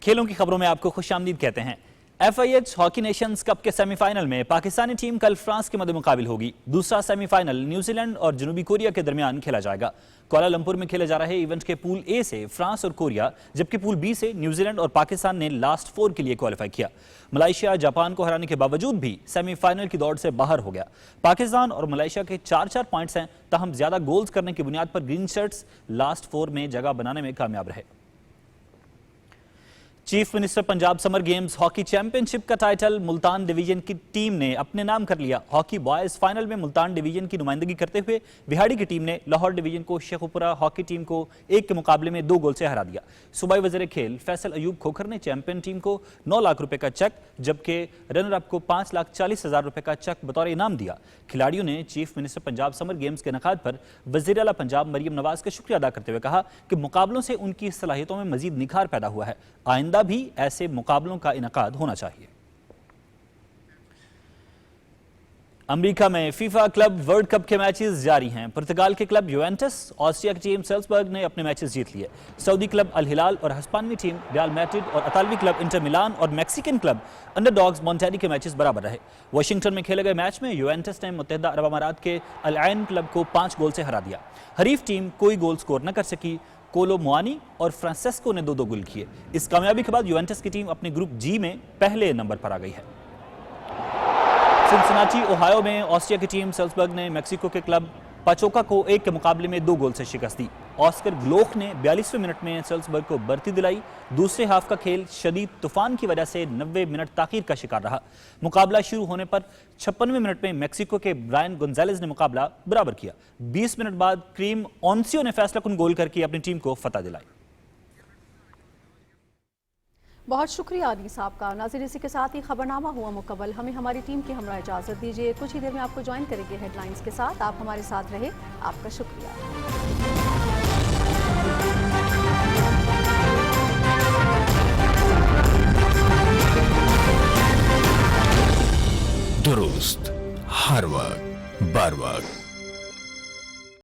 کھیلوں کی خبروں میں آپ کو خوش آمدید کہتے ہیں۔ FIH ہاکی نیشنز کپ کے سیمی فائنل میں پاکستانی ٹیم کل فرانس کے مد مقابل ہوگی۔ دوسرا سیمی فائنل نیوزی لینڈ اور جنوبی کوریا کے درمیان کھیلا جائے گا۔ کوالالمپور میں کھیلے جا رہے ایونٹ کے پول A سے فرانس اور کوریا، جبکہ پول B سے نیوزی لینڈ اور پاکستان نے لاسٹ 4 کے لیے کوالیفائی کیا۔ ملائیشیا جاپان کو ہرانے کے باوجود بھی سیمی فائنل کی دوڑ سے باہر ہو گیا۔ پاکستان اور ملائیشیا کے 4 پوائنٹس ہیں، تاہم زیادہ گولز کرنے کی بنیاد پر گرین شرٹس لاسٹ 4 میں جگہ بنانے میں کامیاب رہے۔ چیف منسٹر پنجاب سمر گیمز ہاکی چیمپئن شپ کا ٹائٹل ملتان ڈویژن کی ٹیم نے اپنے نام کر لیا۔ ہاکی بوائز فائنل میں ملتان ڈویژن کی نمائندگی کرتے ہوئے بہاڑی کی ٹیم نے لاہور ڈویژن کو شیخوپورہ ہاکی ٹیم کو 1 کے مقابلے میں 2 گول سے ہرا دیا۔ صوبائی وزیر کھیل فیصل ایوب کھوکھر نے چیمپئن ٹیم کو 9 لاکھ روپے کا چیک جبکہ رنر اپ کو 5,40,000 روپے کا چیک بطور انعام دیا۔ کھلاڑیوں نے چیف منسٹر پنجاب سمر گیمز کے انعقاد پر وزیر اعلیٰ پنجاب مریم نواز کا شکریہ ادا کرتے ہوئے کہا کہ مقابلوں سے ان کی صلاحیتوں میں مزید نکھار پیدا ہوا ہے۔ آئندہ بھی ایسے مقابلوں کا انعقاد ہونا چاہیے۔ امریکہ میں فیفا کلب ورلڈ کپ کے میچز جاری ہیں۔ پرتگال کے کلب یوونٹس، آسٹریا کی ٹیم سیلزبرگ نے اپنے میچز جیت لیے۔ سعودی کلب الہلال اور ہسپانوی ٹیم ریال میڈرڈ اور اطالوی کلب انٹر میلان اور میکسیکن کلب انڈر ڈاگز مونٹیری کے میچز برابر رہے۔ واشنگٹن میں کھیلے گئے میچ میں یوونٹس نے متحدہ عرب امارات کے العین کلب کو 5 گول سے ہرا دیا۔ حریف ٹیم کوئی گول سکور نہ کر سکی۔ کولو موانی اور فرانسیسکو نے 2 گول کیے۔ اس کامیابی کے بعد یوونٹس کی ٹیم اپنے گروپ جی میں پہلے نمبر پر آ گئی ہے۔ سنسناٹی اوہایو میں آسٹریا کی ٹیم سیلزبرگ نے میکسیکو کے کلب پاچوکا کو 1 کے مقابلے میں 2 گول سے شکست دی۔ آسکر گلوخ نے 42ویں منٹ میں سیلزبرگ کو برتی دلائی۔ دوسرے ہاف کا کھیل شدید طوفان کی وجہ سے 90 منٹ تاخیر کا شکار رہا۔ مقابلہ شروع ہونے پر 56ویں منٹ میں میکسیکو کے برائن گونزالز نے مقابلہ برابر کیا۔ 20 منٹ بعد کریم اونسیو نے فیصلہ کن گول کر کے اپنی ٹیم کو فتح دلائی۔ بہت شکریہ انیس صاحب کا۔ ناظرین، اسی کے ساتھ ہی خبرنامہ ہوا مکمل۔ ہمیں ہماری ٹیم کی ہمراہ اجازت دیجیے، کچھ ہی دیر میں آپ کو جوائن کریں گے ہیڈ لائنز کے ساتھ۔ آپ ہمارے ساتھ رہے، آپ کا شکریہ۔ درست हर वक्त बर वक्त।